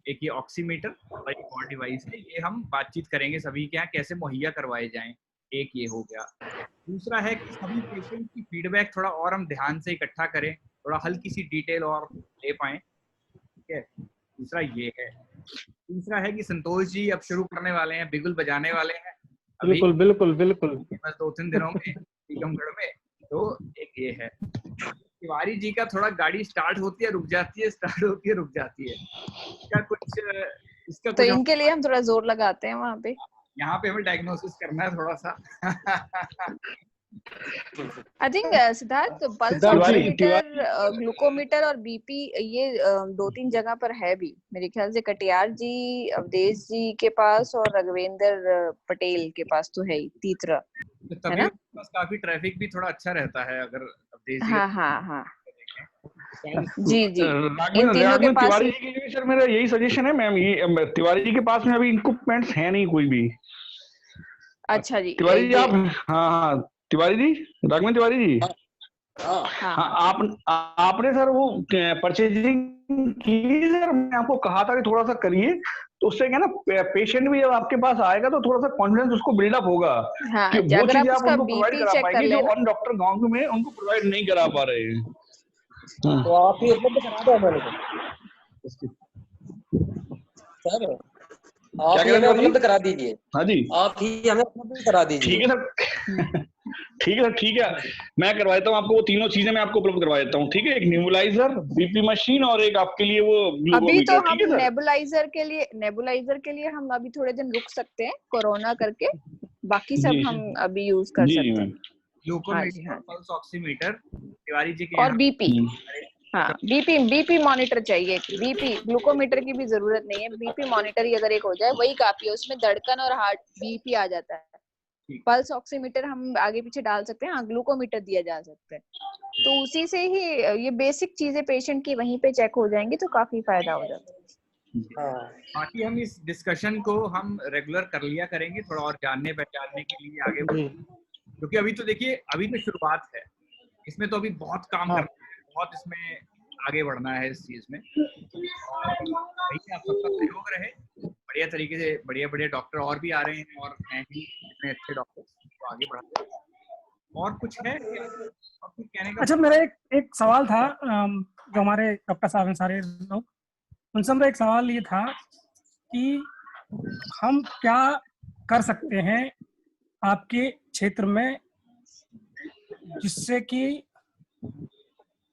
एक ये ऑक्सीमीटर और एक और डिवाइस है, ये हम बातचीत करेंगे सभी के यहाँ कैसे मुहैया करवाए जाएं। एक ये हो गया। दूसरा है कि सभी पेशेंट की फीडबैक थोड़ा और हम ध्यान से इकट्ठा करें, थोड़ा हल्की सी डिटेल और ले पाएं। ठीक है, दूसरा ये है। तीसरा है कि संतोष जी अब शुरू करने वाले हैं, बिगुल बजाने वाले हैं अभी, बिल्कुल बिल्कुल बिल्कुल, बस 2-3 दिनों में टीकमगढ़ में। तो एक ये है। तिवारी जी का थोड़ा गाड़ी स्टार्ट होती है रुक जाती है, स्टार्ट होती है रुक जाती है, इसका तो इनके लिए हम थोड़ा जोर लगाते हैं वहाँ पे। यहाँ पे हमें डायग्नोसिस करना है थोड़ा सा। I think Siddharth, pulse oximeter, glucometer और बीपी, ये 2-3 जगह पर है भी मेरे ख्याल से। कटियार जी, अवधेश जी के पास और राघवेंद्र पटेल के पास तो है ही, तीसरा है ना। काफी ट्रैफिक भी थोड़ा अच्छा रहता है अगर अवधेश जी। हाँ हाँ हाँ जी जी, इन तीनों के पास। तिवारी जी के लिए सर मेरा यही सजेशन है मैम, ये तिवारी जी के पास में अभी इक्विपमेंट्स है नहीं कोई भी। अच्छा जी, तिवारी जी आप, हाँ तिवारी जी, राघवेंद्र तिवारी जी, हाँ आपने सर वो परचेजिंग की सर, मैं आपको कहा था कि थोड़ा सा करिए, तो उससे क्या ना पेशेंट भी जब आपके पास आएगा तो थोड़ा सा कॉन्फिडेंस उसको बिल्डअप होगा कि वो चीजें आप उनको प्रोवाइड करा पाएंगे जो अन्य डॉक्टर गांव में उनको प्रोवाइड नहीं करा पा रहे हैं। तो आप ही उपलब्ध करा दो हमारे को सर, आप ही हमें उपलब्ध करा दीजिए। हाँ जी, आप ही हमें उपलब्ध करा दीजिए। ठीक है सर, ठीक है सर, ठीक है, मैं करवा देता हूँ आपको वो तीनों चीजें, मैं आपको उपलब्ध करवा देता हूँ। ठीक है, एक नेबुलाइजर, बीपी मशीन और एक आपके लिए वो अभी तो हम ठीक है नेबुलाइजर के लिए हम अभी थोड़े दिन रुक सकते हैं कोरोना करके, बाकी सब जी हम अभी यूज कर जी सकते हैं। मैम। हाँ जी, ग्लूकोमीटर हाँ और जी। पल्स ऑक्सीमीटर तिवारी जी के और यहाँ बीपी, हाँ मतलब बीपी मॉनिटर चाहिए। बीपी ग्लूकोमीटर की भी जरूरत नहीं है, बीपी मॉनिटर ही अगर एक हो जाए वही काफी है, उसमें धड़कन और हार्ट बीपी आ जाता है। ठीक पल्स ऑक्सीमीटर हम आगे पीछे डाल सकते हैं, हाँ ग्लूकोमीटर दिया जा सकता है। तो उसी से ही ये बेसिक चीजें पेशेंट की वहीं पे चेक हो जाएंगी तो काफी फायदा हो जाता है। हाँ बाकी हम इस डिस्कशन को हम रेगुलर कर लिया करेंगे, थोड़ा और जानने पहचानने के लिए आगे जी क्योंकि अभी तो देखिए अभी तो शुरुआत है, इसमें तो अभी बहुत काम हाँ करना है, बहुत इसमें आगे बढ़ना है इस चीज में। और यही आप सबका सहयोग रहे, बढ़िया तरीके से बढ़िया बढ़िया डॉक्टर और भी आ रहे हैं और हैं ही इतने अच्छे डॉक्टर तो आगे बढ़ाते हैं। और कुछ है क्या? और कुछ कहने का? अच्छा, मेरा एक सवाल था, जो हमारे डॉक्टर साहब हैं सारे लोग, उनसे मेरा एक सवाल ये था कि हम क्या कर सकते हैं आपके क्षेत्र में जिससे कि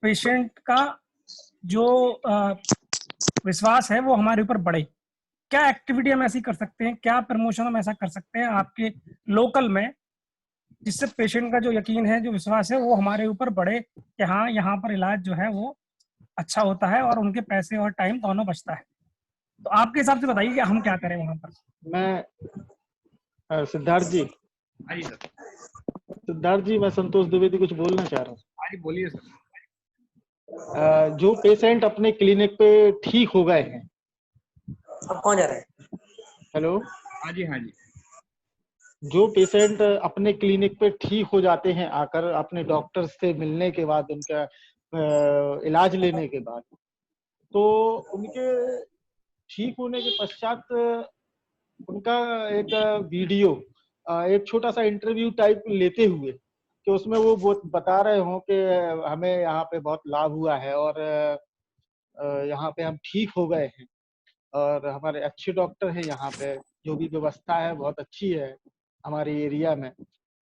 पेशेंट का जो विश्वास है वो हमारे ऊपर बढ़े। क्या एक्टिविटी हम ऐसी कर सकते हैं, क्या प्रमोशन हम ऐसा कर सकते हैं आपके लोकल में जिससे पेशेंट का जो यकीन है, जो विश्वास है वो हमारे ऊपर बढ़े कि हाँ यहाँ पर इलाज जो है वो अच्छा होता है और उनके पैसे और टाइम दोनों बचता है। तो आपके हिसाब से बताइए कि हम क्या करें वहां पर। मैं सिद्धार्थ जी हाँ जी सर। सिद्धार्थ जी मैं संतोष द्विवेदी कुछ बोलना चाह रहा हूँ। हाँ जी बोलिए सर। जो पेशेंट अपने क्लिनिक पे ठीक हो गए हैं। अब कौन जा रहा है? हाँ हेलो जी हाँ जी। जो पेशेंट अपने क्लिनिक पे ठीक हो जाते हैं आकर अपने डॉक्टर से मिलने के बाद, उनका इलाज लेने के बाद, तो उनके ठीक होने के पश्चात उनका एक वीडियो, एक छोटा सा इंटरव्यू टाइप लेते हुए कि उसमें वो बता रहे हों कि हमें यहाँ पे बहुत लाभ हुआ है और यहाँ पे हम ठीक हो गए हैं और हमारे अच्छे डॉक्टर हैं यहाँ पे, जो भी व्यवस्था है बहुत अच्छी है हमारे एरिया में।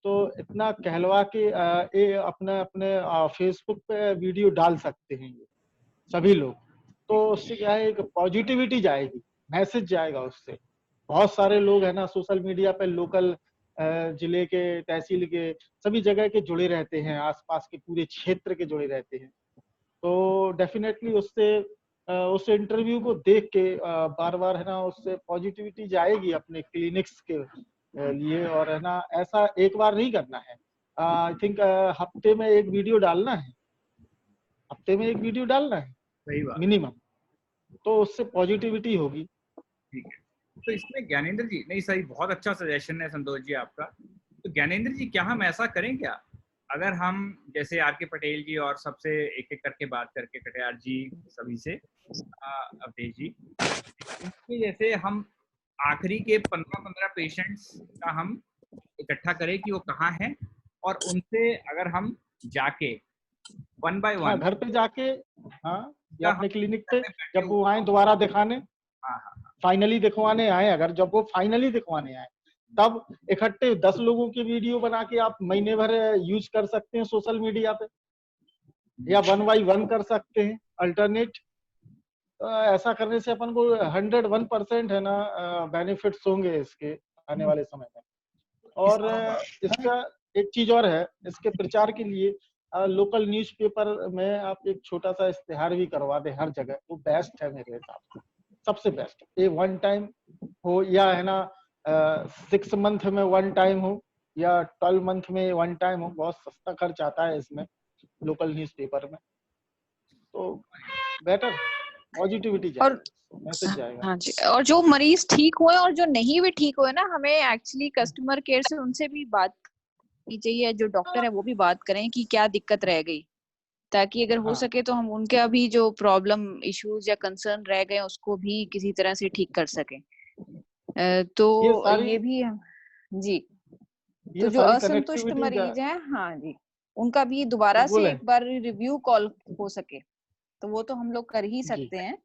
तो इतना कहलवा के ये अपने अपने फेसबुक पे वीडियो डाल सकते हैं ये सभी लोग। तो उससे क्या है, एक पॉजिटिविटी जाएगी, मैसेज जाएगा उससे। बहुत सारे लोग है ना सोशल मीडिया पे लोकल जिले के, तहसील के, सभी जगह के जुड़े रहते हैं, आसपास के पूरे क्षेत्र के जुड़े रहते हैं। तो डेफिनेटली उससे उस इंटरव्यू को देख के बार बार है ना उससे पॉजिटिविटी जाएगी अपने क्लिनिक्स के लिए। और है ना ऐसा एक बार नहीं करना है, आई थिंक हफ्ते में एक वीडियो डालना है, हफ्ते में एक वीडियो डालना है सही बात। मिनिमम, तो उससे पॉजिटिविटी होगी। ठीक है, तो इसमें ज्ञानेंद्र जी, नहीं सही, बहुत अच्छा सजेशन है संतोष जी आपका। तो ज्ञानेंद्र जी क्या हम ऐसा करें क्या, अगर हम जैसे आर के पटेल जी और सबसे एक एक करके बात करके, कटियार जी सभी से, अवधेश जी, इनके जैसे हम आखिरी के 15-15 पेशेंट्स का हम इकट्ठा करें कि वो कहाँ हैं, और उनसे अगर हम जाके 1 by 1 हाँ घर पे जाके, हाँ या अपने क्लिनिक पे बैठे जब वो आए दोबारा दिखाने, हाँ फाइनली दिखवाने आए, अगर जब वो फाइनली दिखवाने आए तब इकट्ठे 10 लोगों की वीडियो बना के आप महीने भर यूज कर सकते हैं सोशल मीडिया पे, या 1 by 1 कर सकते हैं अल्टरनेट। ऐसा करने से अपन को 101% है ना बेनिफिट्स होंगे इसके आने वाले समय में। और इसका एक चीज और है, इसके प्रचार के लिए लोकल न्यूज़पेपर में आप एक छोटा सा इश्तेहार भी करवा दें हर जगह, वो बेस्ट है मेरे हिसाब से, सबसे बेस्ट। ये 1 टाइम हो या है ना 6 मंथ में 1 टाइम हो या 12 मंथ में 1 टाइम हो, बहुत सस्ता खर्च आता है इसमें लोकल न्यूज़पेपर में। तो बेटर पॉजिटिविटी जाएगी, मैसेज जाएगा। हाँ जी, और जो मरीज ठीक हुए और जो नहीं भी ठीक हुए ना, हमें एक्चुअली कस्टमर केयर से उनसे भी बात की चाहिए, जो डॉक्टर है वो भी बात करें कि क्या दिक्कत रह गई, ताकि अगर हो सके तो हम उनके अभी जो प्रॉब्लम इश्यूज या कंसर्न रह गए उसको भी किसी तरह से ठीक कर सकें। तो ये भी जी, तो जो असंतुष्ट मरीज हैं, हाँ जी, उनका भी दोबारा से एक बार रिव्यू कॉल हो सके, तो वो तो हम लोग कर ही सकते हैं,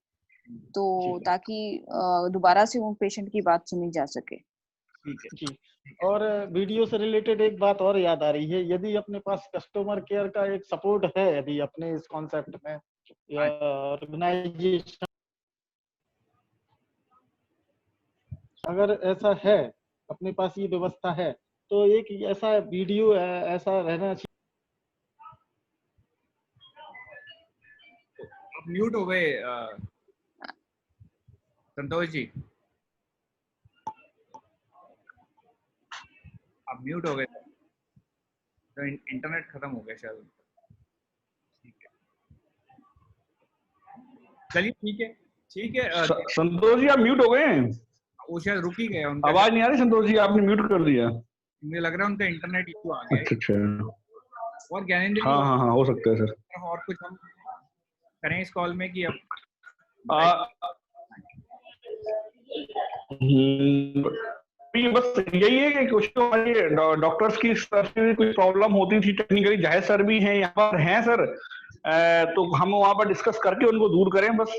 तो ताकि दोबारा से उन पेशेंट की बात सुनी जा सके। ठीक है जी। और वीडियो से रिलेटेड एक बात और याद आ रही है, यदि अपने पास कस्टमर केयर का एक सपोर्ट है, यदि अपने इस कॉन्सेप्ट में या ऑर्गेनाइजेशन अगर ऐसा है, अपने पास ये व्यवस्था है, तो एक ऐसा वीडियो ऐसा रहना चाहिए। आप म्यूट हो गए संतोष जी, आप म्यूट हो गए, तो इंटरनेट खत्म हो गया शायद। ठीक है, चलिए ठीक है संतोष जी आप म्यूट हो गए हैं, वो शायद रुक ही गया, उनका आवाज नहीं आ रही संतोष जी, आपने म्यूट कर दिया। मुझे लग रहा है उनका इंटरनेट इशू आ गया है। अच्छा और ज्ञानेंद्र जी, हाँ हो सकता है सर। और कुछ हम करें इस कॉल में कि अब ये बस यही है कि कुछ तो हमारे डॉक्टर्स की तरफ से कुछ प्रॉब्लम होती थी टेक्निकली, जाहिर सर भी हैं यहाँ पर हैं सर, तो हम वहाँ पर डिस्कस करके उनको दूर करें बस।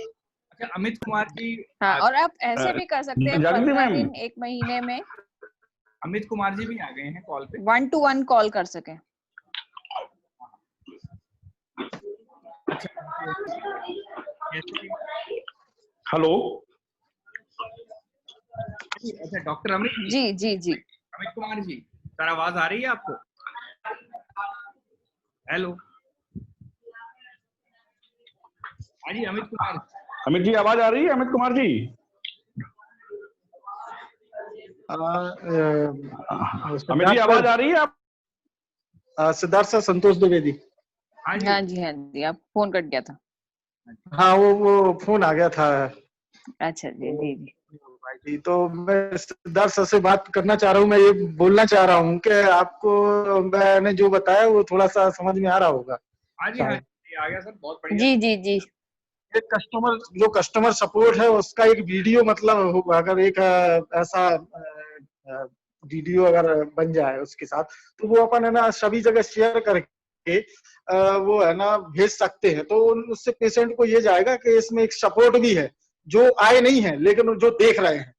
अच्छा, अमित कुमार जी, हाँ, और आप ऐसे भी कर सकते हैं, जागृति 15 मैम, दिन 1 महीने में अमित कुमार जी भी आ गए हैं कॉल पे, 1-to-1 कॉल कर सके। हेलो, अच्छा डॉक्टर अमित जी अमित कुमार जी, सर आवाज आ रही है आपको? हेलो, हाँ जी अमित कुमार। अमित जी आवाज आ रही है? अमित कुमार जी अमित जी आवाज आ रही है? आप सिद्धार्थ सर, संतोष द्विवेदी। हाँ जी, आप फोन कट गया था। हाँ, वो फोन आ गया था। अच्छा जी। तो मैं सिद्धार्थ सर से बात करना चाह रहा हूँ। मैं ये बोलना चाह रहा हूँ कि आपको मैंने जो बताया वो थोड़ा सा समझ में आ रहा होगा। हाँ जी, आ गया सर, बहुत बढ़िया। जी। एक कस्टमर सपोर्ट है उसका एक वीडियो, मतलब अगर एक ऐसा वीडियो अगर बन जाए उसके साथ, तो वो अपन है ना सभी जगह शेयर करके वो है ना भेज सकते हैं। तो उससे पेशेंट को ये जाएगा कि इसमें एक सपोर्ट भी है, जो आए नहीं है लेकिन जो देख रहे हैं,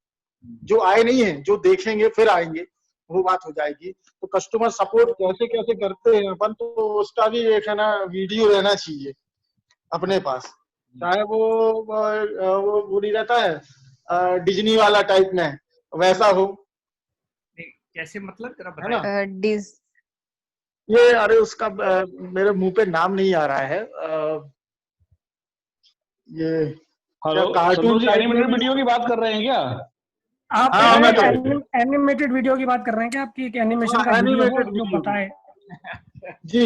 जो आए नहीं है जो देखेंगे फिर आएंगे, वो बात हो जाएगी। तो कस्टमर सपोर्ट कैसे कैसे करते हैं अपन, तो उसका भी एक है ना वीडियो रहना चाहिए अपने पास। चाहे वो नहीं रहता है डिज्नी वाला टाइप में, वैसा हो। कैसे मतलब जरा है ना? बताइए। ये अरे उसका मेरे मुंह पे नाम नहीं आ रहा है। ये हेलो, कार्टून एनिमेटेड वीडियो की बात कर रहे हैं क्या आप? एनिमेटेड वीडियो की बात कर रहे हैं क्या? आपकी एक एनिमेशन का वीडियो हो जो बताए। जी।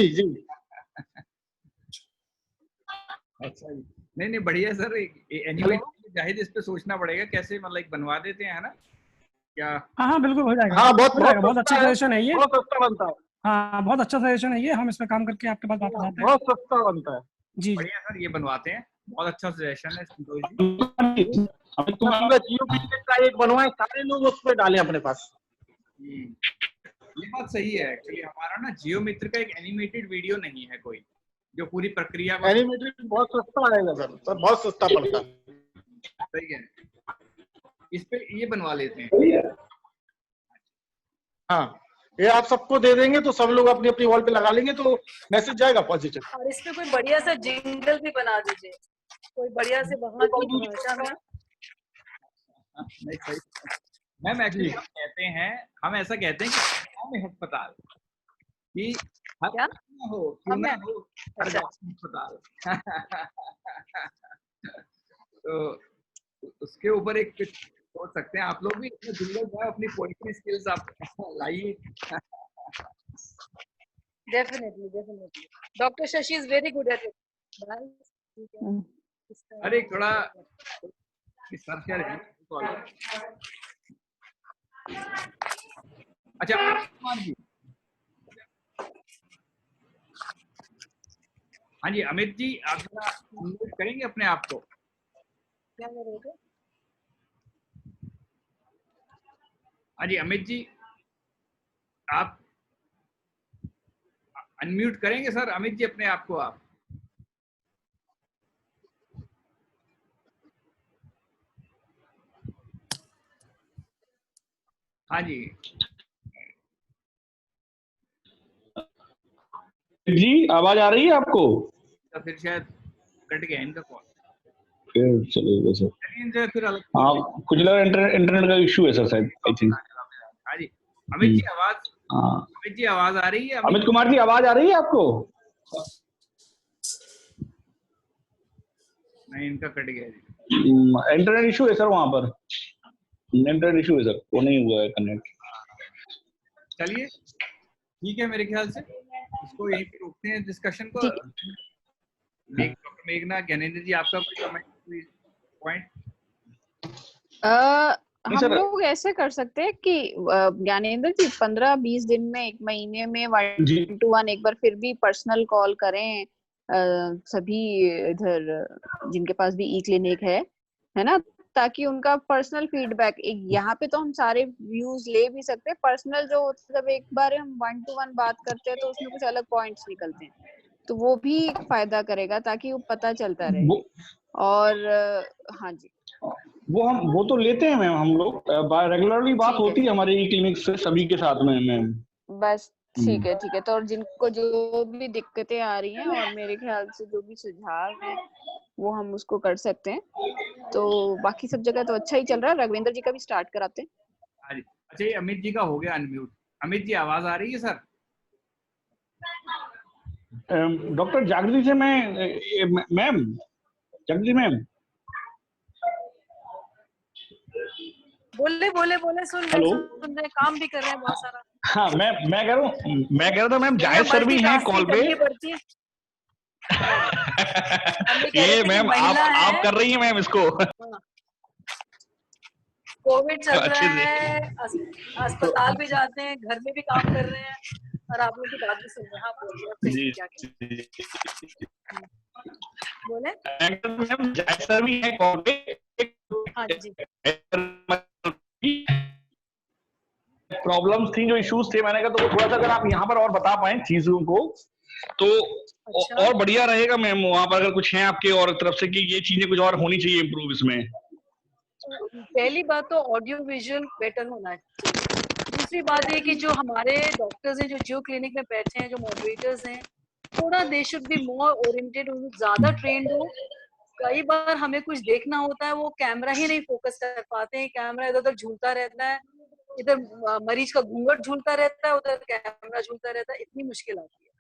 अच्छा जी, नहीं बढ़िया सर, एनिमेटेड जाहिद इस पे सोचना पड़ेगा कैसे, मतलब बनवा देते हैं, है ना क्या? हाँ बिल्कुल हो जाएगा। हाँ, बहुत अच्छा सजेशन है ये, बहुत सस्ता बनता है। हाँ बहुत अच्छा सजेशन है ये, हम इसमें काम करके आपके पास वापस आते हैं। बहुत सस्ता बनता है जी। बढ़िया सर, ये बनवाते हैं, बहुत अच्छा सजेशन है संतोष जी। जियो क्लिनिक का एक बनवाए, सारे लोग उस पर डालें अपने पास। ये बात सही है। एक्चुअली हमारा ना जियो मित्र का एक एनिमेटेड वीडियो नहीं है कोई, जो पूरी प्रक्रिया को एनिमेटेड बहुत सस्ता आएगा सर, बहुत सस्ता पड़ता है। सही है, इस पे ये बनवा लेते हैं। हाँ, ये आप सबको दे देंगे तो सब लोग अपनी अपनी वॉल पे लगा लेंगे, तो मैसेज जाएगा पॉजिटिव। और इसमें कोई बढ़िया सा जिंगल भी बना दीजिए, कोई बढ़िया से वहाँ की भाषा में। नहीं सही मैम, एक्चुअली हम ऐसा कहते हैं कि गाँव में अस्पताल कि क्या क्यों ना हो हर गाँव में अस्पताल। तो उसके ऊपर एक कुछ सोच सकते हैं आप लोग भी, इसमें जिंगल जो है अपनी पोएट्री स्किल्स आप लाइए। Definitely doctor Shashi is very good at it. अरे थोड़ा सर क्या रहे। अच्छा जी, हाँ जी अमित जी, आप जरा म्यूट करेंगे अपने आप को? क्या करोगे? हाँ जी अमित जी, आप अनम्यूट करेंगे सर? अमित जी अपने आप को आप। हाँ जी जी, आवाज आ रही है आपको? तो फिर शायद कट गया इनका कॉल, फिर चलिए सर। फिर अलग। हाँ, कुछ लगा इंटरनेट का इशू है सर शायद, आई थिंक। हाँ जी अमित जी, आवाज अमित जी आवाज आ रही है? अमित कुमार जी आवाज आ रही है आपको? नहीं, इनका कट गया जी। इंटरनेट इशू है सर, वहां पर इंटरनेट इशू है सर, वो नहीं हुआ है कनेक्ट। चलिए ठीक है, मेरे ख्याल से इसको यहीं पे रोकते हैं डिस्कशन को। डॉक्टर मेघना, ज्ञानेंद्र जी, आपका कोई कमेंट पॉइंट? हम लोग ऐसे कर सकते हैं कि ज्ञानेंद्र जी 15-20 दिन में, 1 महीने में 1-to-1 एक बार फिर भी पर्सनल कॉल करें सभी इधर जिनके पास भी ई क्लिनिक है ना, ताकि उनका पर्सनल फीडबैक, एक यहाँ पे तो हम सारे व्यूज ले भी सकते हैं, पर्सनल जो जब एक बार हम 1-to-1 बात करते हैं तो उसमें कुछ अलग पॉइंट्स निकलते हैं, तो वो भी फायदा करेगा ताकि वो पता चलता रहे। और हाँ जी, वो तो लेते हैं मैम, हम लोग रेगुलरली बात होती है हमारे ई क्लिनिक से सभी के साथ में मैम। बस ठीक है। तो और जिनको जो भी दिक्कतें आ रही हैं और मेरे ख्याल से जो भी सुझाव है वो हम उसको कर सकते हैं। तो बाकी सब जगह तो अच्छा ही चल रहा है। रघुवेंद्र जी का भी स्टार्ट कराते हैं। हाँ जी, अच्छा ये अमित जी का हो गया अनम्यूट। अमित जी आवाज आ रही है सर? डॉक्टर जागृति से मैम जागृति मैम बोले सुन रहे, काम भी कर रहे हैं बहुत सारा। हाँ मैं कह रहा था मैम, जायद सर भी हैं कॉल पे। ये मैम आप कर रही हैं मैम इसको। कोविड चल रहा है, अस्पताल भी जाते हैं, घर में भी काम कर रहे हैं और आप लोग की बात भी सुन रहे हैं। हाँ बोलिए क्या बोले? मैम जायद सर भी हैं कॉल पे। हाँ जी, प्रॉब्लम्स थी, जो इश्यूज थे, मैंने कहा तो थोड़ा सा अगर आप यहाँ पर और बता पाए चीजों को तो और बढ़िया रहेगा मैम। वहाँ पर अगर कुछ है आपके और तरफ से कि ये चीजें कुछ और होनी चाहिए इम्प्रूव इसमें। पहली बात तो ऑडियो विजुअल बेटर होना चाहिए। दूसरी बात ये कि जो हमारे डॉक्टर्स हैं जो जियो क्लिनिक में बैठे हैं, जो मॉडरेटर्स हैं, थोड़ा दे शुड बी मोर ओरिएंटेड, ज्यादा ट्रेंड हो। कई बार हमें कुछ देखना होता है, वो कैमरा ही नहीं फोकस कर पाते हैं, कैमरा इधर उधर झूलता रहता है, इधर मरीज का घूंघट झूलता रहता है, उधर कैमरा झूलता रहता है, इतनी मुश्किल आती है।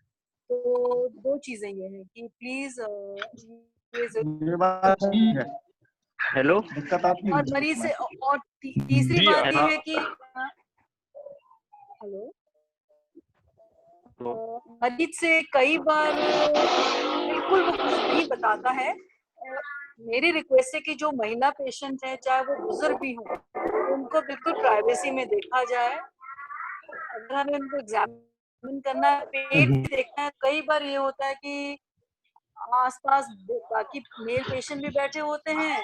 तो 2 चीजें ये हैं कि प्लीज ये बात ठीक है। हेलो, दिक्कत आती है और मरीज से, और तीसरी बात ये है कि हेलो, मरीज से कई बार बिल्कुल वो कुछ नहीं बताता है। मेरी रिक्वेस्ट है कि जो महिला पेशेंट है, चाहे वो बुजुर्ग भी हो, उनको बिल्कुल प्राइवेसी में देखा जाए। अगर हमें उनको एग्जामिन करना है, पेट देखना है, कई बार ये होता है कि आसपास बाकी मेल पेशेंट भी बैठे होते हैं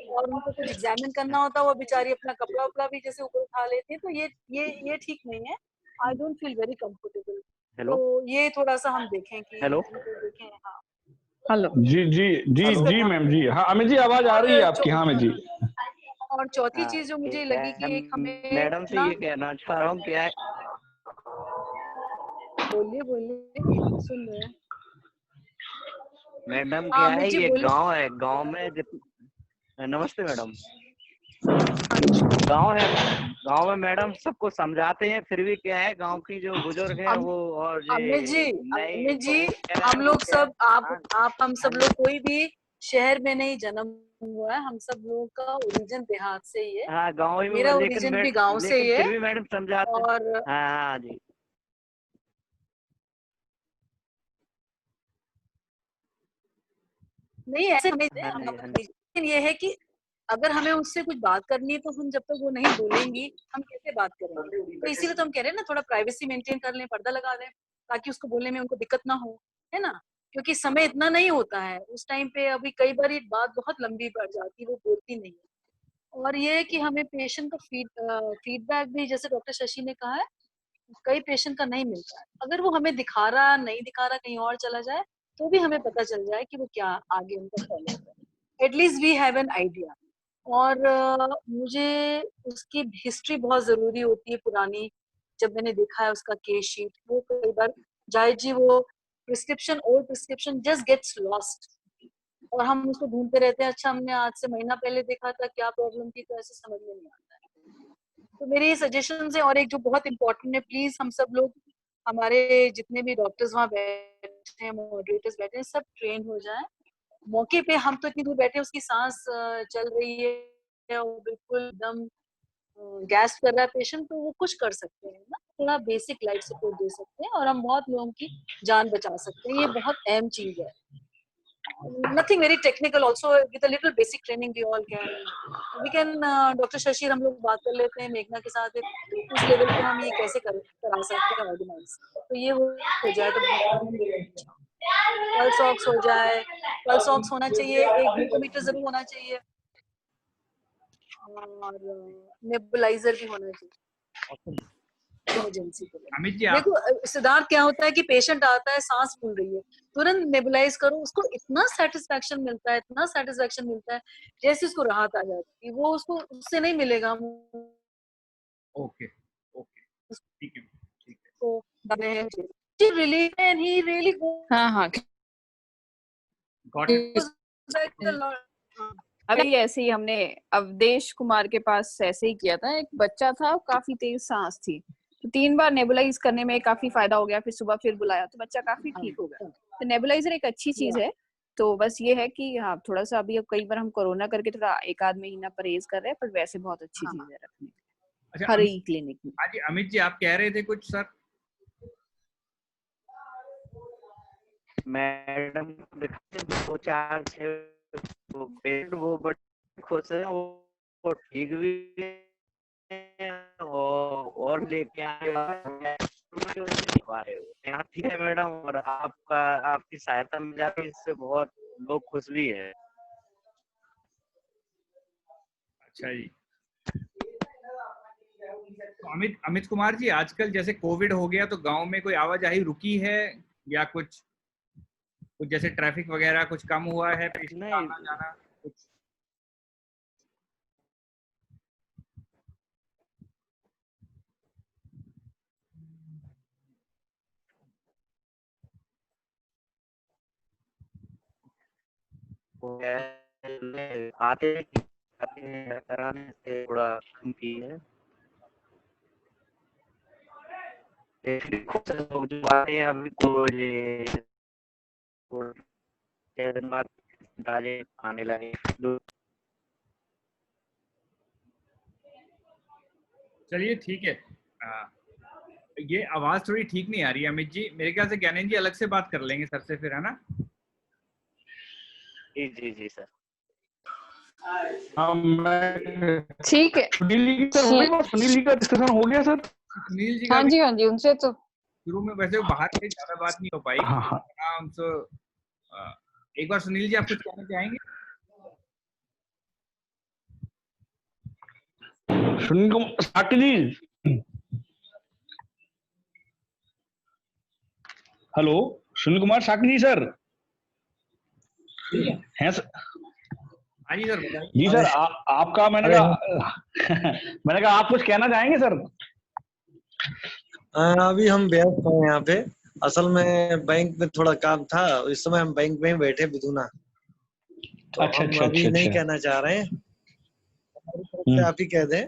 और उनको कुछ एग्जामिन करना होता है, वो बेचारी अपना कपड़ा उपड़ा भी जैसे ऊपर उठा लेती है, तो ये ठीक नहीं है। I don't feel very comfortable. तो ये थोड़ा सा हम देखें कि देखें। हाँ हेलो जी मैम जी। हाँ अमित जी आवाज आ रही है आपकी? हाँ अमित जी। और चौथी चीज जो मुझे लगी कि एक हमें मैडम से ये कहना चाह रहा हूँ, क्या है, बोलिए सुन रहे हैं मैडम। क्या है, ये गांव है, गांव में नमस्ते मैडम। गांव में मैडम सबको समझाते हैं, फिर भी क्या है, गांव की जो बुजुर्ग है वो और अमित जी हम लोग सब आप हम सब लोग, कोई भी शहर में नहीं जन्म हुआ है, हम सब लोगों का ओरिजिन देहात से ही है। हाँ गाँव ही में, मेरा ओरिजिन भी गांव से ही है। फिर भी मैडम समझाते। और हाँ जी, नहीं ऐसे लेकिन ये है कि अगर हमें उससे कुछ बात करनी है तो हम जब तक वो नहीं बोलेंगी हम कैसे बात करेंगे। तो इसीलिए तो हम कह रहे हैं ना, थोड़ा प्राइवेसी मेंटेन कर लें, पर्दा लगा दें, ताकि उसको बोलने में उनको दिक्कत ना हो, है ना, क्योंकि समय इतना नहीं होता है उस टाइम पे। अभी कई बार ये बात बहुत लंबी बढ़ जाती है, वो बोलती नहीं है। और ये है कि हमें पेशेंट का फीडबैक भी, जैसे डॉक्टर शशि ने कहा है, कई पेशेंट का नहीं मिलता है। अगर वो हमें दिखा रहा नहीं दिखा रहा, कहीं और चला जाए, तो भी हमें पता चल जाए कि वो क्या आगे उनका फॉलो है। At least we have an idea. और मुझे उसकी हिस्ट्री बहुत जरूरी होती है, पुरानी, जब मैंने देखा है उसका केस शीट। वो कई बार जाहिर जी वो old prescription just gets lost और हम उसको ढूंढते रहते हैं। अच्छा हमने आज से महीना पहले देखा था, क्या प्रॉब्लम थी, तो ऐसे समझ में नहीं आता है। तो मेरी सजेशन है, और एक जो बहुत इम्पोर्टेंट है, प्लीज हम सब लोग, हमारे जितने भी डॉक्टर्स वहाँ बैठे हैं, मॉडरेटर्स बैठे हैं, सब ट्रेन हो जाएं मौके पे। हम तो इतनी दूर बैठे हैं, उसकी सांस चल रही है और बिल्कुल एकदम गैस कर रहा है पेशेंट, तो वो कुछ कर सकते हैं ना, थोड़ा बेसिक लाइफ सपोर्ट दे सकते हैं और हम बहुत लोगों की जान बचा सकते हैं। ये बहुत अहम चीज है। Nothing very technical, also with a little basic training we can doctor Shishir हम लोग बात कर लेते हैं मेघना के साथ, उस लेवल पे हम ये कैसे करा सकते हैं ऑर्गेनाइज, तो ये हो जाए तो पल्स ऑक्स हो जाए, पल्स ऑक्स होना चाहिए, एक ग्लूकोमीटर जरूर होना चाहिए और नेबुलाइजर भी होना चाहिए इमरजेंसी के लिए। अमित जी देखो सिद्धार्थ, क्या होता है कि पेशेंट आता है, सांस फूल रही है, तुरंत नेबुलाइज करो, उसको इतना सेटिस्फेक्शन मिलता है, इतना सेटिस्फेक्शन मिलता है, जैसे उसको राहत आ जाती है, वो उसको उससे नहीं मिलेगा। ओके ओके, ठीक है ठीक है। तो रिलीफ एंड ही रियली हाँ गॉट इट। अभी ऐसे ही हमने अवधेश कुमार के पास ऐसे ही किया था, एक बच्चा था, काफी तेज सांस थी, तो 3 बार नेबुलाइज करने में काफी फायदा हो गया, फिर सुबह फिर बुलाया तो बच्चा काफी ठीक हो गया। तो नेबुलाइजर एक अच्छी चीज है। तो बस ये है कि हाँ थोड़ा सा अभी, अब कई बार हम कोरोना करके थोड़ा 1 आध महीना परहेज कर रहे हैं, पर वैसे बहुत अच्छी चीज है रखने अच्छा, हर एक क्लिनिक में। हाँ जी अमित जी, आप कह रहे थे कुछ सर? मैडम 2-4 पेशेंट वो बड़े खुश है, वो ठीक भी है और लेके आए यहाँ ठीक है मैडम, और आपकी सहायता मिल जाती है, इससे बहुत लोग खुश भी है। अच्छा जी। तो अमित कुमार जी, आजकल जैसे कोविड हो गया तो गांव में कोई आवाजाही रुकी है या कुछ जैसे ट्रैफिक वगैरह कुछ कम हुआ है, आना जाना कुछ? आते कराने से थोड़ा कम की है, लोग जो आते हैं अभी तो ये 6 दिन बाद आने लगे। चलिए ठीक है। ये आवाज थोड़ी ठीक नहीं आ रही है अमित जी, मेरे ख्याल से ज्ञानेंद्र जी अलग से बात कर लेंगे सर से फिर, है ना? जी सर। ठीक है। सुनील जी का डिस्कशन हो गया सर? सुनील जी हाँ जी उनसे तो शुरू में वैसे बाहर से ज्यादा बात नहीं हो पाई। उनसे एक बार सुनील जी आप कुछ कहना चाहेंगे? सुनील कुमार साकी जी, हेलो सुनील कुमार साकी जी सर हैं सर? हाँ जी सर बताइए। जी सर, आपका मैंने कहा आप कुछ कहना चाहेंगे सर? अभी हम व्यस्त हैं यहाँ पे, असल में बैंक में थोड़ा काम था, इस समय हम बैंक में बैठे बिदुना, तो हम अभी नहीं कहना चाह रहे हैं, हमारी तरफ से आप ही कह दें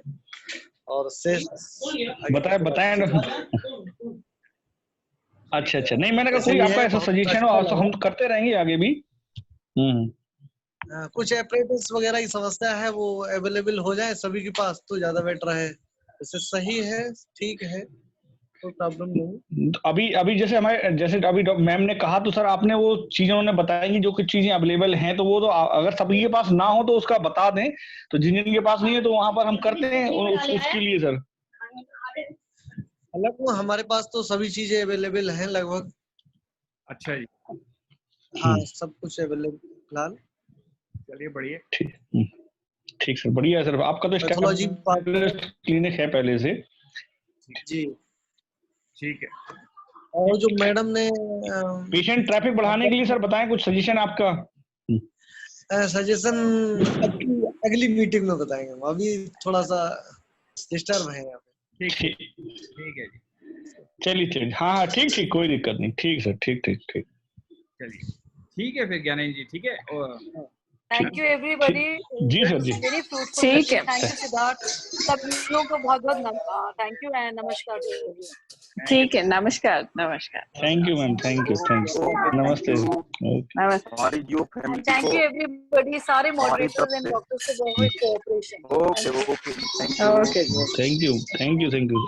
और शेष बताएं। अच्छा, नहीं मैंने कहा कोई आपका ऐसा सजेशन हो तो हम करते रहेंगे आगे भी। कुछ एपरेटस वगैरह की समस्या है, वो अवेलेबल हो जाए सभी के पास तो ज्यादा बेटर है। इससे सही है, ठीक है, कोई प्रॉब्लम नहीं। अभी जैसे अभी मैम ने कहा, तो सर आपने वो चीजें उन्होंने बताई कि जो कुछ चीजें अवेलेबल हैं, तो वो तो अगर सभी के पास ना हो तो उसका बता दें, तो जिन जिन के पास नहीं है तो वहां पर हम करते हैं उसके लिए सर। हालांकि हमारे पास तो सभी चीजें अवेलेबल हैं लगभग। अच्छा जी। हाँ सब कुछ अवेलेबल फिलहाल। चलिए बढ़िया। ठीक सर, बढ़िया है सर। आपका तो पैथोलॉजी क्लिनिक है पहले से जी, ठीक है। और जो मैडम ने पेशेंट ट्रैफिक बढ़ाने के लिए सर बताएं कुछ सजेशन आपका। सजेशन अगली मीटिंग में बताएंगे, अभी थोड़ा सा डिस्टर्ब है यहाँ पे। ठीक है जी। चलिए हाँ ठीक, कोई दिक्कत नहीं। ठीक सर, ठीक। चलिए ठीक है फिर ज्ञानेंद्र जी, ठीक है। Thank you everybody. जी सर जी, वेरी फ्रूटफुल। ठीक है। थैंक यू सिद्धार्थ, सब लोगों को बहुत बहुत थैंक यू एंड नमस्कार। ठीक है, नमस्कार नमस्कार। Thank you ma'am, thank you, नमस्ते। नमस्ते। थैंक यू एवरीबॉडी, सारे मॉडरेटर्स एंड डॉक्टर्स को बहुत cooperation. Okay okay thank you, thank you, thank you.